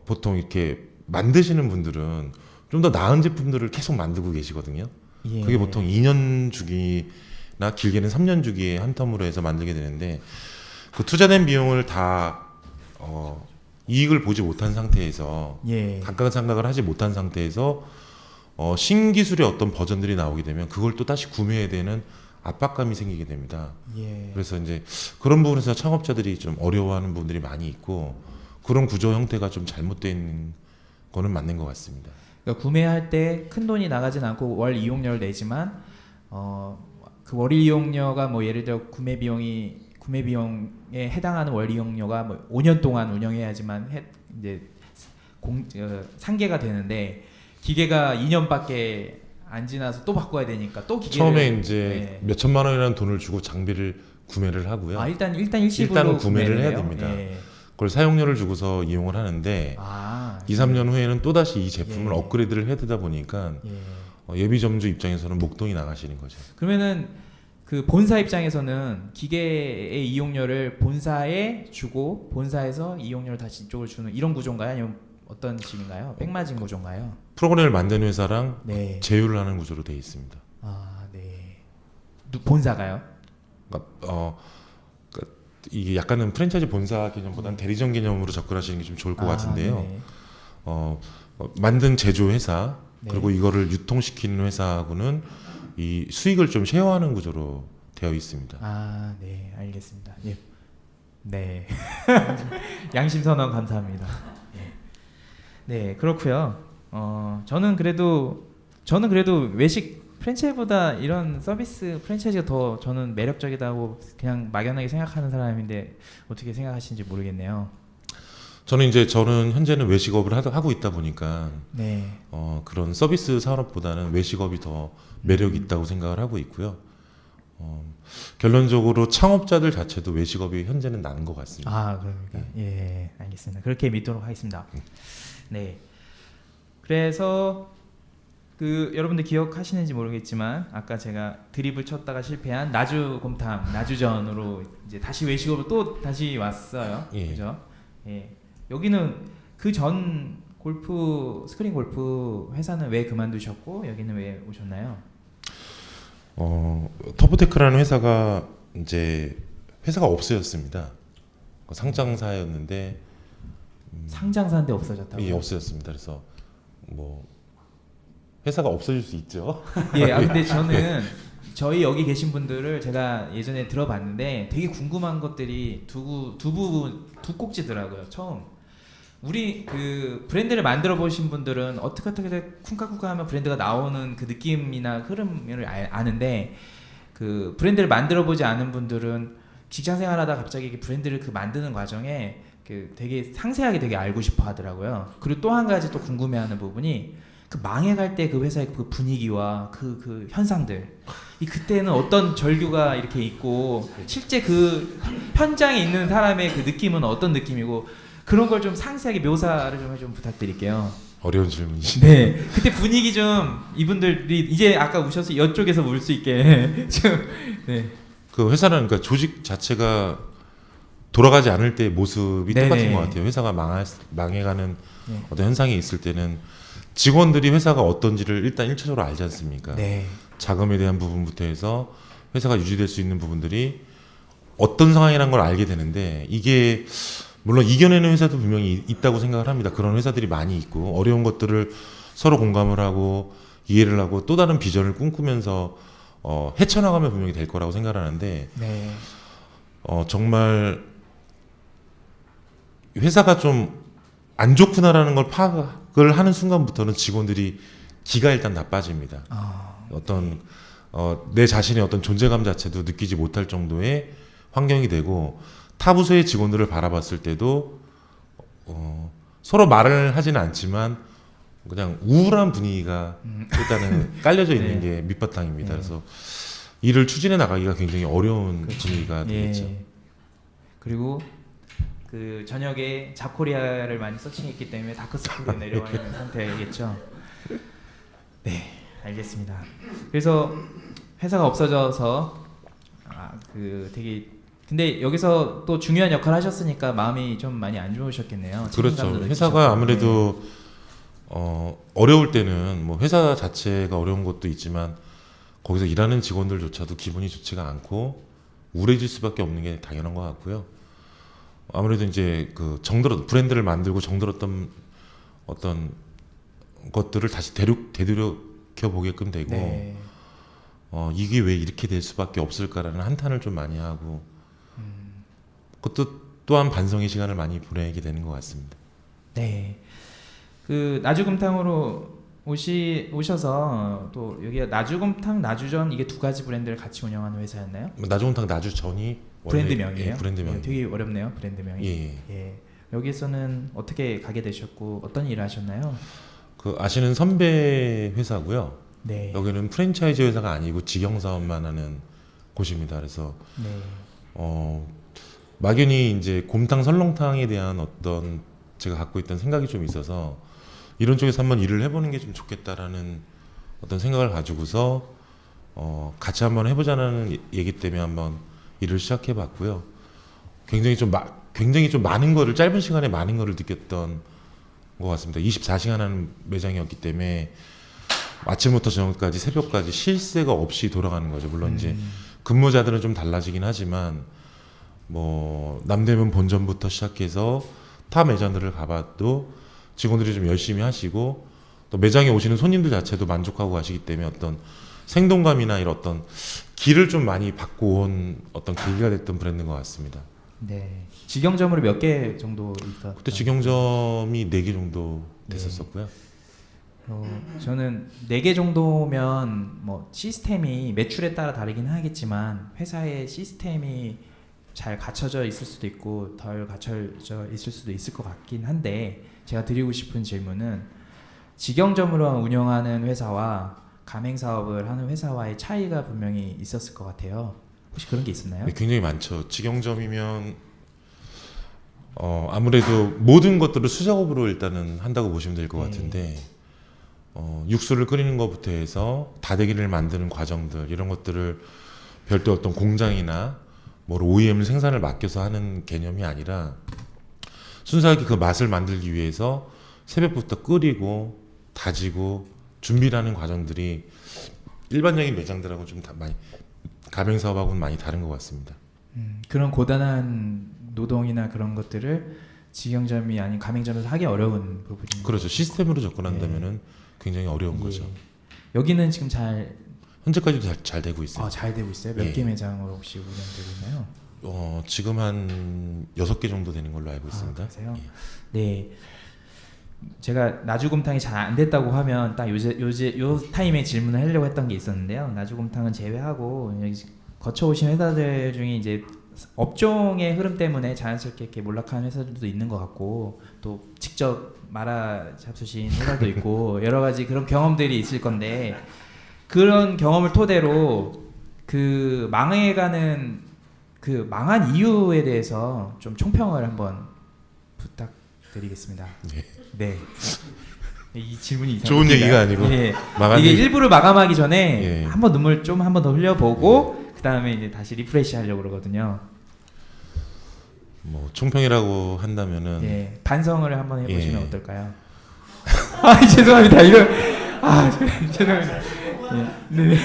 보통 이렇게 만드시는 분들은 좀 더 나은 제품들을 계속 만들고 계시거든요. 예. 그게 보통 2년 주기나 길게는 3년 주기에 한 텀으로 해서 만들게 되는데 그 투자된 비용을 다 이익을 보지 못한 상태에서 예. 감가상각을 하지 못한 상태에서 신기술의 어떤 버전들이 나오게 되면 그걸 또 다시 구매해야 되는 압박감이 생기게 됩니다. 예. 그래서 이제 그런 부분에서 창업자들이 좀 어려워하는 부분들이 많이 있고 그런 구조 형태가 좀 잘못된 거는 맞는 것 같습니다. 그러니까 구매할 때 큰 돈이 나가진 않고 월 이용료를 내지만 그 월 이용료가 뭐 예를 들어 구매 비용에 해당하는 월 이용료가 뭐 5년 동안 운영해야지만 이제 상계가 되는데 기계가 2년밖에 안 지나서 또 바꿔야 되니까 또 기계를 처음에 이제 몇 천만 원이라는 돈을 주고 장비를 구매를 하고요. 일단 일시불로 일단은 구매를 해야 구매를 해요? 됩니다. 예. 그걸 사용료를 주고서 이용을 하는데 2, 3년 후에는 또 다시 이 제품을 예. 업그레이드를 해야 되다 보니까 예비점주 입장에서는 목돈이 나가시는 거죠. 그러면은 그 본사 입장에서는 기계의 이용료를 본사에 주고 본사에서 이용료를 다시 이쪽으로 주는 이런 구조인가요? 아니면 어떤 식인가요? 백마진 구조인가요? 프로그램을 만든 회사랑 네. 제휴를 하는 구조로 되어 있습니다. 네. 본사가요? 그러니까 이게 약간은 프랜차이즈 본사 개념보다는 대리점 개념으로 접근하시는 게 좀 좋을 것 같은데요. 네네. 만든 제조 회사 네. 그리고 이거를 유통시키는 회사하고는 이 수익을 좀 쉐어하는 구조로 되어 있습니다. 네, 알겠습니다. 예. 네. 양심 선언 감사합니다. 예. 네, 그렇고요. 저는 그래도 외식 프랜차이즈보다 이런 서비스 프랜차이즈가 더 저는 매력적이다고 그냥 막연하게 생각하는 사람인데 어떻게 생각하시는지 모르겠네요. 저는 현재는 외식업을 하고 있다 보니까 네. 그런 서비스 산업보다는 외식업이 더 매력이 있다고 생각을 하고 있고요. 결론적으로 창업자들 자체도 외식업이 현재는 나은 것 같습니다. 그러니까 예, 알겠습니다. 그렇게 믿도록 하겠습니다. 네. 그래서 여러분들 기억하시는지 모르겠지만 아까 제가 드립을 쳤다가 실패한 나주전으로 이제 다시 외식업으로 또 다시 왔어요. 예. 그죠? 예. 여기는 그 전 스크린 골프 회사는 왜 그만두셨고 여기는 왜 오셨나요? 터보테크라는 회사가 이제 회사가 없어졌습니다. 상장사였는데 상장사인데 없어졌다고요? 예, 없어졌습니다. 그래서 뭐 회사가 없어질 수 있죠. 예, 근데 저는 저희 여기 계신 분들을 제가 예전에 들어봤는데 되게 궁금한 것들이 두 꼭지더라고요. 처음 우리 그 브랜드를 만들어 보신 분들은 어떻게 쿵카쿵카 하면 브랜드가 나오는 그 느낌이나 흐름을 아는데 그 브랜드를 만들어 보지 않은 분들은 직장 생활하다 갑자기 이렇게 브랜드를 그 만드는 과정에 그 되게 상세하게 되게 알고 싶어 하더라고요. 그리고 또 한 가지 또 궁금해하는 부분이 그 망해갈 때 그 회사의 그 분위기와 그 현상들, 이 그때는 어떤 절규가 이렇게 있고 실제 그 현장에 있는 사람의 그 느낌은 어떤 느낌이고 그런 걸 좀 상세하게 묘사를 좀 부탁드릴게요. 어려운 질문이시네. 네, 그때 분위기 좀 이분들이 이제 아까 오셔서 이쪽에서 울 수 있게 좀 네. 그 회사는 그러니까 조직 자체가 돌아가지 않을 때의 모습이 네네. 똑같은 것 같아요. 회사가 망해가는 네. 어떤 현상이 있을 때는 직원들이 회사가 어떤지를 일단 1차적으로 알지 않습니까? 네. 자금에 대한 부분부터 해서 회사가 유지될 수 있는 부분들이 어떤 상황이라는 걸 알게 되는데 이게 물론 이겨내는 회사도 분명히 있다고 생각을 합니다. 그런 회사들이 많이 있고 어려운 것들을 서로 공감을 하고 이해를 하고 또 다른 비전을 꿈꾸면서 헤쳐나가면 분명히 될 거라고 생각을 하는데 네. 정말 회사가 좀 안 좋구나라는 걸 파악을 하는 순간부터는 직원들이 기가 일단 나빠집니다. 어떤 내 자신의 어떤 존재감 자체도 느끼지 못할 정도의 환경이 되고 타 부서의 직원들을 바라봤을 때도 서로 말을 하지는 않지만 그냥 우울한 분위기가 일단은 깔려져 있는 네. 게 밑바탕입니다. 네. 그래서 일을 추진해 나가기가 굉장히 어려운 그렇죠. 분위기가 되겠죠. 예. 그리고 그 저녁에 잡코리아를 많이 서칭했기 때문에 다크서클이 내려와 있는 상태겠죠. 네, 알겠습니다. 그래서 회사가 없어져서 그 되게 근데 여기서 또 중요한 역할을 하셨으니까 마음이 좀 많이 안 좋으셨겠네요. 그렇죠. 책임감도 회사가 느끼셨고. 아무래도 어려울 때는 뭐 회사 자체가 어려운 것도 있지만 거기서 일하는 직원들조차도 기분이 좋지가 않고 우울해질 수밖에 없는 게 당연한 것 같고요. 아무래도 이제 그 브랜드를 만들고 정들었던 어떤 것들을 다시 되돌이켜 보게끔 되고 네. 이게 왜 이렇게 될 수밖에 없을까라는 한탄을 좀 많이 하고 그것도 또한 반성의 시간을 많이 보내게 되는 것 같습니다. 네. 그 나주곰탕으로 오셔서 또 여기가 나주곰탕, 나주전 이게 두 가지 브랜드를 같이 운영하는 회사였나요? 나주곰탕 나주전이 원래- 브랜드명이에요. 예, 브랜드명. 예, 되게 어렵네요. 브랜드명이. 예. 예. 여기서는 어떻게 가게 되셨고 어떤 일을 하셨나요? 그 아시는 선배 회사고요. 네. 여기는 프랜차이즈 회사가 아니고 직영 사업만 하는 곳입니다. 그래서 네. 막연히 이제 곰탕 설렁탕에 대한 어떤 제가 갖고 있던 생각이 좀 있어서 이런 쪽에서 한번 일을 해보는 게 좀 좋겠다라는 어떤 생각을 가지고서 같이 한번 해보자는 얘기 때문에 한번 일을 시작해봤고요. 굉장히 좀 많은 거를 짧은 시간에 많은 거를 느꼈던 것 같습니다. 24시간 하는 매장이었기 때문에 아침부터 저녁까지 새벽까지 쉴 새가 없이 돌아가는 거죠. 물론 이제 근무자들은 좀 달라지긴 하지만 뭐 남대문 본점부터 시작해서 타 매장들을 가봐도 직원들이 좀 열심히 하시고 또 매장에 오시는 손님들 자체도 만족하고 가시기 때문에 어떤 생동감이나 이런 어떤 길을 좀 많이 받고 온 어떤 계기가 됐던 브랜드인 것 같습니다. 네. 직영점으로 몇 개 정도 있었나요? 그때 직영점이 4개 정도 됐었고요. 저는 4개 정도면 뭐 시스템이 매출에 따라 다르긴 하겠지만 회사의 시스템이 잘 갖춰져 있을 수도 있고 덜 갖춰져 있을 수도 있을 것 같긴 한데 제가 드리고 싶은 질문은 직영점으로 운영하는 회사와 가맹 사업을 하는 회사와의 차이가 분명히 있었을 것 같아요. 혹시 그런 게 있었나요? 네, 굉장히 많죠. 직영점이면 아무래도 모든 것들을 수작업으로 일단은 한다고 보시면 될 것 네. 같은데 육수를 끓이는 것부터 해서 다대기를 만드는 과정들 이런 것들을 별도 어떤 공장이나 뭐 OEM 생산을 맡겨서 하는 개념이 아니라 순수하게 그 맛을 만들기 위해서 새벽부터 끓이고 다지고 준비를 하는 과정들이 일반적인 매장들하고 좀 많이 가맹 사업하고는 많이 다른 것 같습니다. 그런 고단한 노동이나 그런 것들을 직영점이 아닌 가맹점에서 하기 어려운 부분인 그렇죠. 시스템으로 접근한다면은 굉장히 어려운 거죠. 예. 여기는 지금 잘 현재까지도 잘 되고 있어요. 잘 되고 있어요. 몇 예. 개 매장으로 혹시 운영되고 있나요? 지금 한 6개 정도 되는 걸로 알고 있습니다. 그러세요? 예. 네. 제가 나주곰탕이 잘 안 됐다고 하면 딱 요 타임에 질문을 하려고 했던 게 있었는데요. 나주곰탕은 제외하고 여기 거쳐오신 회사들 중에 이제 업종의 흐름 때문에 자연스럽게 이렇게 몰락하는 회사들도 있는 것 같고 또 직접 말아 잡수신 회사도 있고 여러 가지 그런 경험들이 있을 건데 그런 경험을 토대로 그 망해가는 그 망한 이유에 대해서 좀 총평을 한번 부탁드리겠습니다. 네. 네. 이 질문이 이상해요. 좋은 얘기가 아니고 예. 망한 이게 얘기. 일부를 마감하기 전에 예. 한번 눈물 좀 한 번 더 흘려보고 그 다음에 이제 다시 리프레시 하려고 그러거든요. 뭐 총평이라고 한다면은 예. 반성을 한번 해보시면 예. 어떨까요? 아 죄송합니다. 이거 죄송합니다. 예. 네.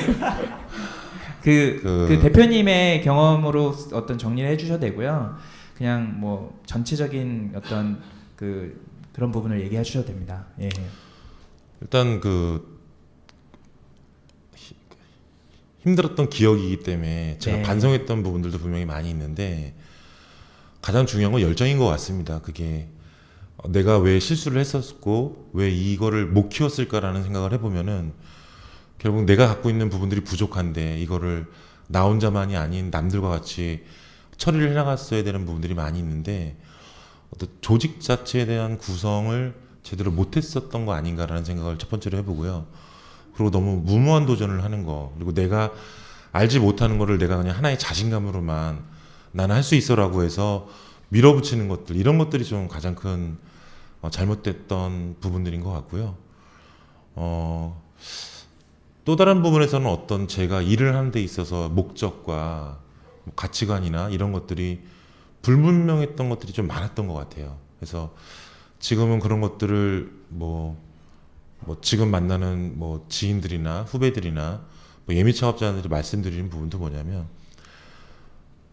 그 대표님의 경험으로 어떤 정리를 해주셔도 되고요. 그냥 뭐 전체적인 어떤 그런 부분을 얘기해 주셔도 됩니다. 예. 일단 힘들었던 기억이기 때문에 제가 네. 반성했던 부분들도 분명히 많이 있는데 가장 중요한 건 열정인 것 같습니다. 그게 내가 왜 실수를 했었고 왜 이거를 못 키웠을까라는 생각을 해보면은 결국 내가 갖고 있는 부분들이 부족한데 이거를 나 혼자만이 아닌 남들과 같이 처리를 해나갔어야 되는 부분들이 많이 있는데 어떤 조직 자체에 대한 구성을 제대로 못했었던 거 아닌가라는 생각을 첫 번째로 해보고요. 그리고 너무 무모한 도전을 하는 거 그리고 내가 알지 못하는 거를 내가 그냥 하나의 자신감으로만 나는 할 수 있어라고 해서 밀어붙이는 것들 이런 것들이 좀 가장 큰 잘못됐던 부분들인 것 같고요. 또 다른 부분에서는 어떤 제가 일을 하는 데 있어서 목적과 가치관이나 이런 것들이 불분명했던 것들이 좀 많았던 것 같아요. 그래서 지금은 그런 것들을 뭐 지금 만나는 뭐 지인들이나 후배들이나 뭐 예비 창업자들이 말씀드리는 부분도 뭐냐면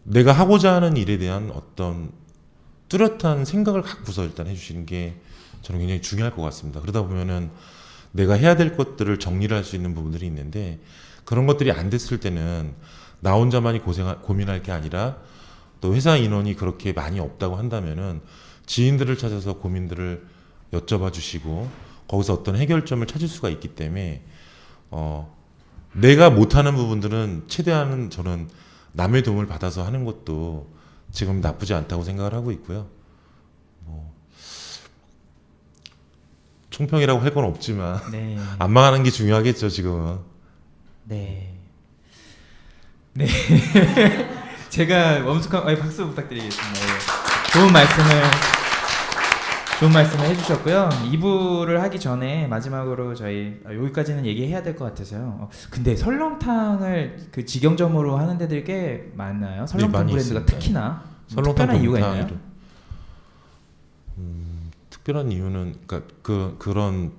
내가 하고자 하는 일에 대한 어떤 뚜렷한 생각을 갖고서 일단 해주시는 게 저는 굉장히 중요할 것 같습니다. 그러다 보면은 내가 해야 될 것들을 정리를 할 수 있는 부분들이 있는데 그런 것들이 안 됐을 때는 나 혼자만이 고민할 게 아니라 또 회사 인원이 그렇게 많이 없다고 한다면은 지인들을 찾아서 고민들을 여쭤봐 주시고 거기서 어떤 해결점을 찾을 수가 있기 때문에 내가 못하는 부분들은 최대한은 저는 남의 도움을 받아서 하는 것도 지금 나쁘지 않다고 생각을 하고 있고요. 총평이라고 할 건 없지만 네. 안 망하는 게 중요하겠죠 지금은. 네. 네. 제가 박수 부탁드리겠습니다. 예. 좋은 말씀을 해주셨고요. 2부를 하기 전에 마지막으로 저희 여기까지는 얘기해야 될 것 같아서요. 근데 설렁탕을 그 직영점으로 하는 데들이 꽤 많나요? 설렁탕 많이 브랜드가 있습니다. 특히나 설렁탕 특별한 이유가 곰탕 있나요? 특별한 이유는 그러니까 그런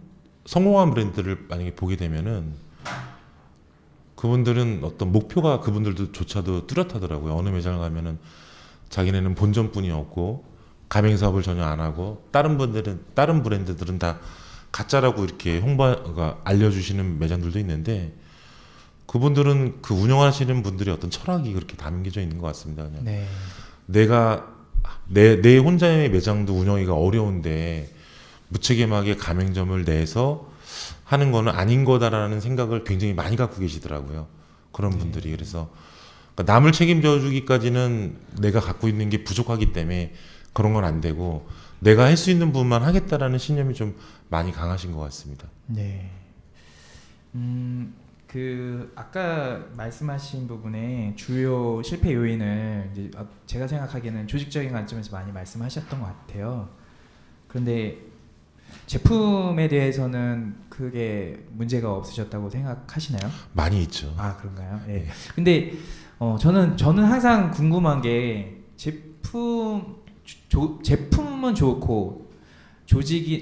성공한 브랜드를 만약에 보게 되면은 그분들은 어떤 목표가 그분들도 조차도 뚜렷하더라고요. 어느 매장을 가면은 자기네는 본점뿐이 없고 가맹 사업을 전혀 안 하고 다른 브랜드들은 다 가짜라고 이렇게 홍보가 알려주시는 매장들도 있는데 그분들은 그 운영하시는 분들의 어떤 철학이 그렇게 담겨져 있는 것 같습니다. 그냥 네. 내가 내 혼자의 매장도 운영하기가 어려운데 무책임하게 가맹점을 내서 하는 거는 아닌 거다라는 생각을 굉장히 많이 갖고 계시더라고요. 그런 분들이. 그래서 그러니까 남을 책임져 주기까지는 내가 갖고 있는 게 부족하기 때문에 그런 건 안 되고 내가 할 수 있는 부분만 하겠다라는 신념이 좀 많이 강하신 것 같습니다. 네. 아까 말씀하신 부분에 주요 실패 요인을 이제 제가 생각하기에는 조직적인 관점에서 많이 말씀하셨던 것 같아요. 그런데 제품에 대해서는 크게 문제가 없으셨다고 생각하시나요? 많이 있죠. 아 그런가요? 예. 근데 저는 항상 궁금한 게 제품은 좋고 조직의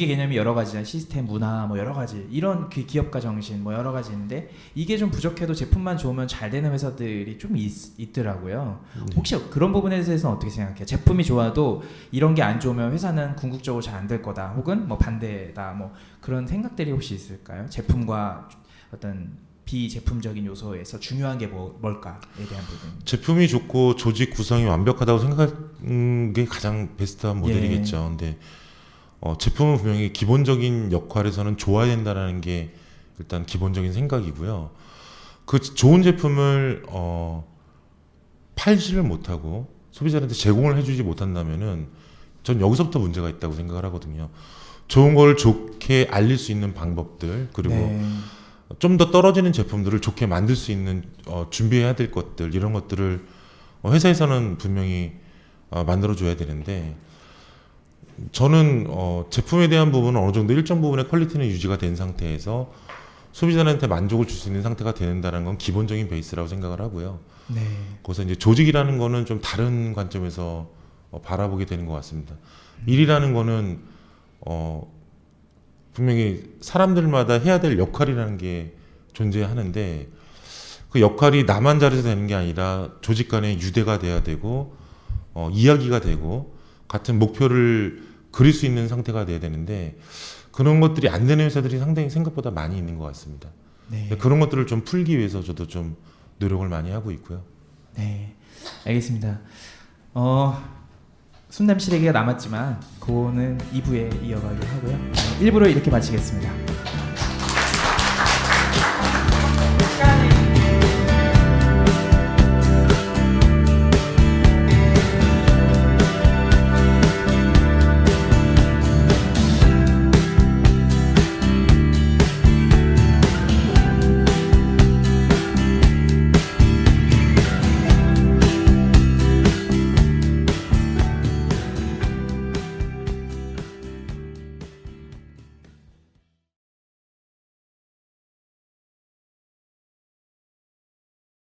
개념이 여러 가지잖아요. 시스템, 문화, 뭐 여러 가지 이런 그 기업가 정신 뭐 여러 가지 있는데 이게 좀 부족해도 제품만 좋으면 잘 되는 회사들이 좀 있더라고요. 혹시 그런 부분에 대해서는 어떻게 생각해요? 제품이 좋아도 이런 게 안 좋으면 회사는 궁극적으로 잘 안 될 거다, 혹은 뭐 반대다, 뭐 그런 생각들이 혹시 있을까요? 제품과 어떤 비제품적인 요소에서 중요한 게 뭘까에 대한 부분. 제품이 좋고 조직 구성이 완벽하다고 생각하는 게 가장 베스트한 모델이겠죠. 근데 제품은 분명히 기본적인 역할에서는 좋아야 된다는 게 일단 기본적인 생각이고요. 그 좋은 제품을 팔지를 못하고 소비자한테 제공을 해주지 못한다면은 전 여기서부터 문제가 있다고 생각을 하거든요. 좋은 걸 좋게 알릴 수 있는 방법들, 그리고 네. 좀 더 떨어지는 제품들을 좋게 만들 수 있는 준비해야 될 것들, 이런 것들을 회사에서는 분명히 만들어줘야 되는데, 저는 제품에 대한 부분은 어느 정도 일정 부분의 퀄리티는 유지가 된 상태에서 소비자한테 만족을 줄 수 있는 상태가 된다는 건 기본적인 베이스라고 생각을 하고요. 네. 그래서 이제 조직이라는 거는 좀 다른 관점에서 바라보게 되는 것 같습니다. 일이라는 거는 분명히 사람들마다 해야 될 역할이라는 게 존재하는데, 그 역할이 나만 잘해서 되는 게 아니라 조직 간의 유대가 돼야 되고 이야기가 되고 같은 목표를 그릴 수 있는 상태가 돼야 되는데, 그런 것들이 안 되는 회사들이 상당히 생각보다 많이 있는 것 같습니다. 네. 그런 것들을 좀 풀기 위해서 저도 좀 노력을 많이 하고 있고요. 네, 알겠습니다. 순담시 얘기가 남았지만 그거는 2부에 이어가기로 하고요. 1부를 이렇게 마치겠습니다.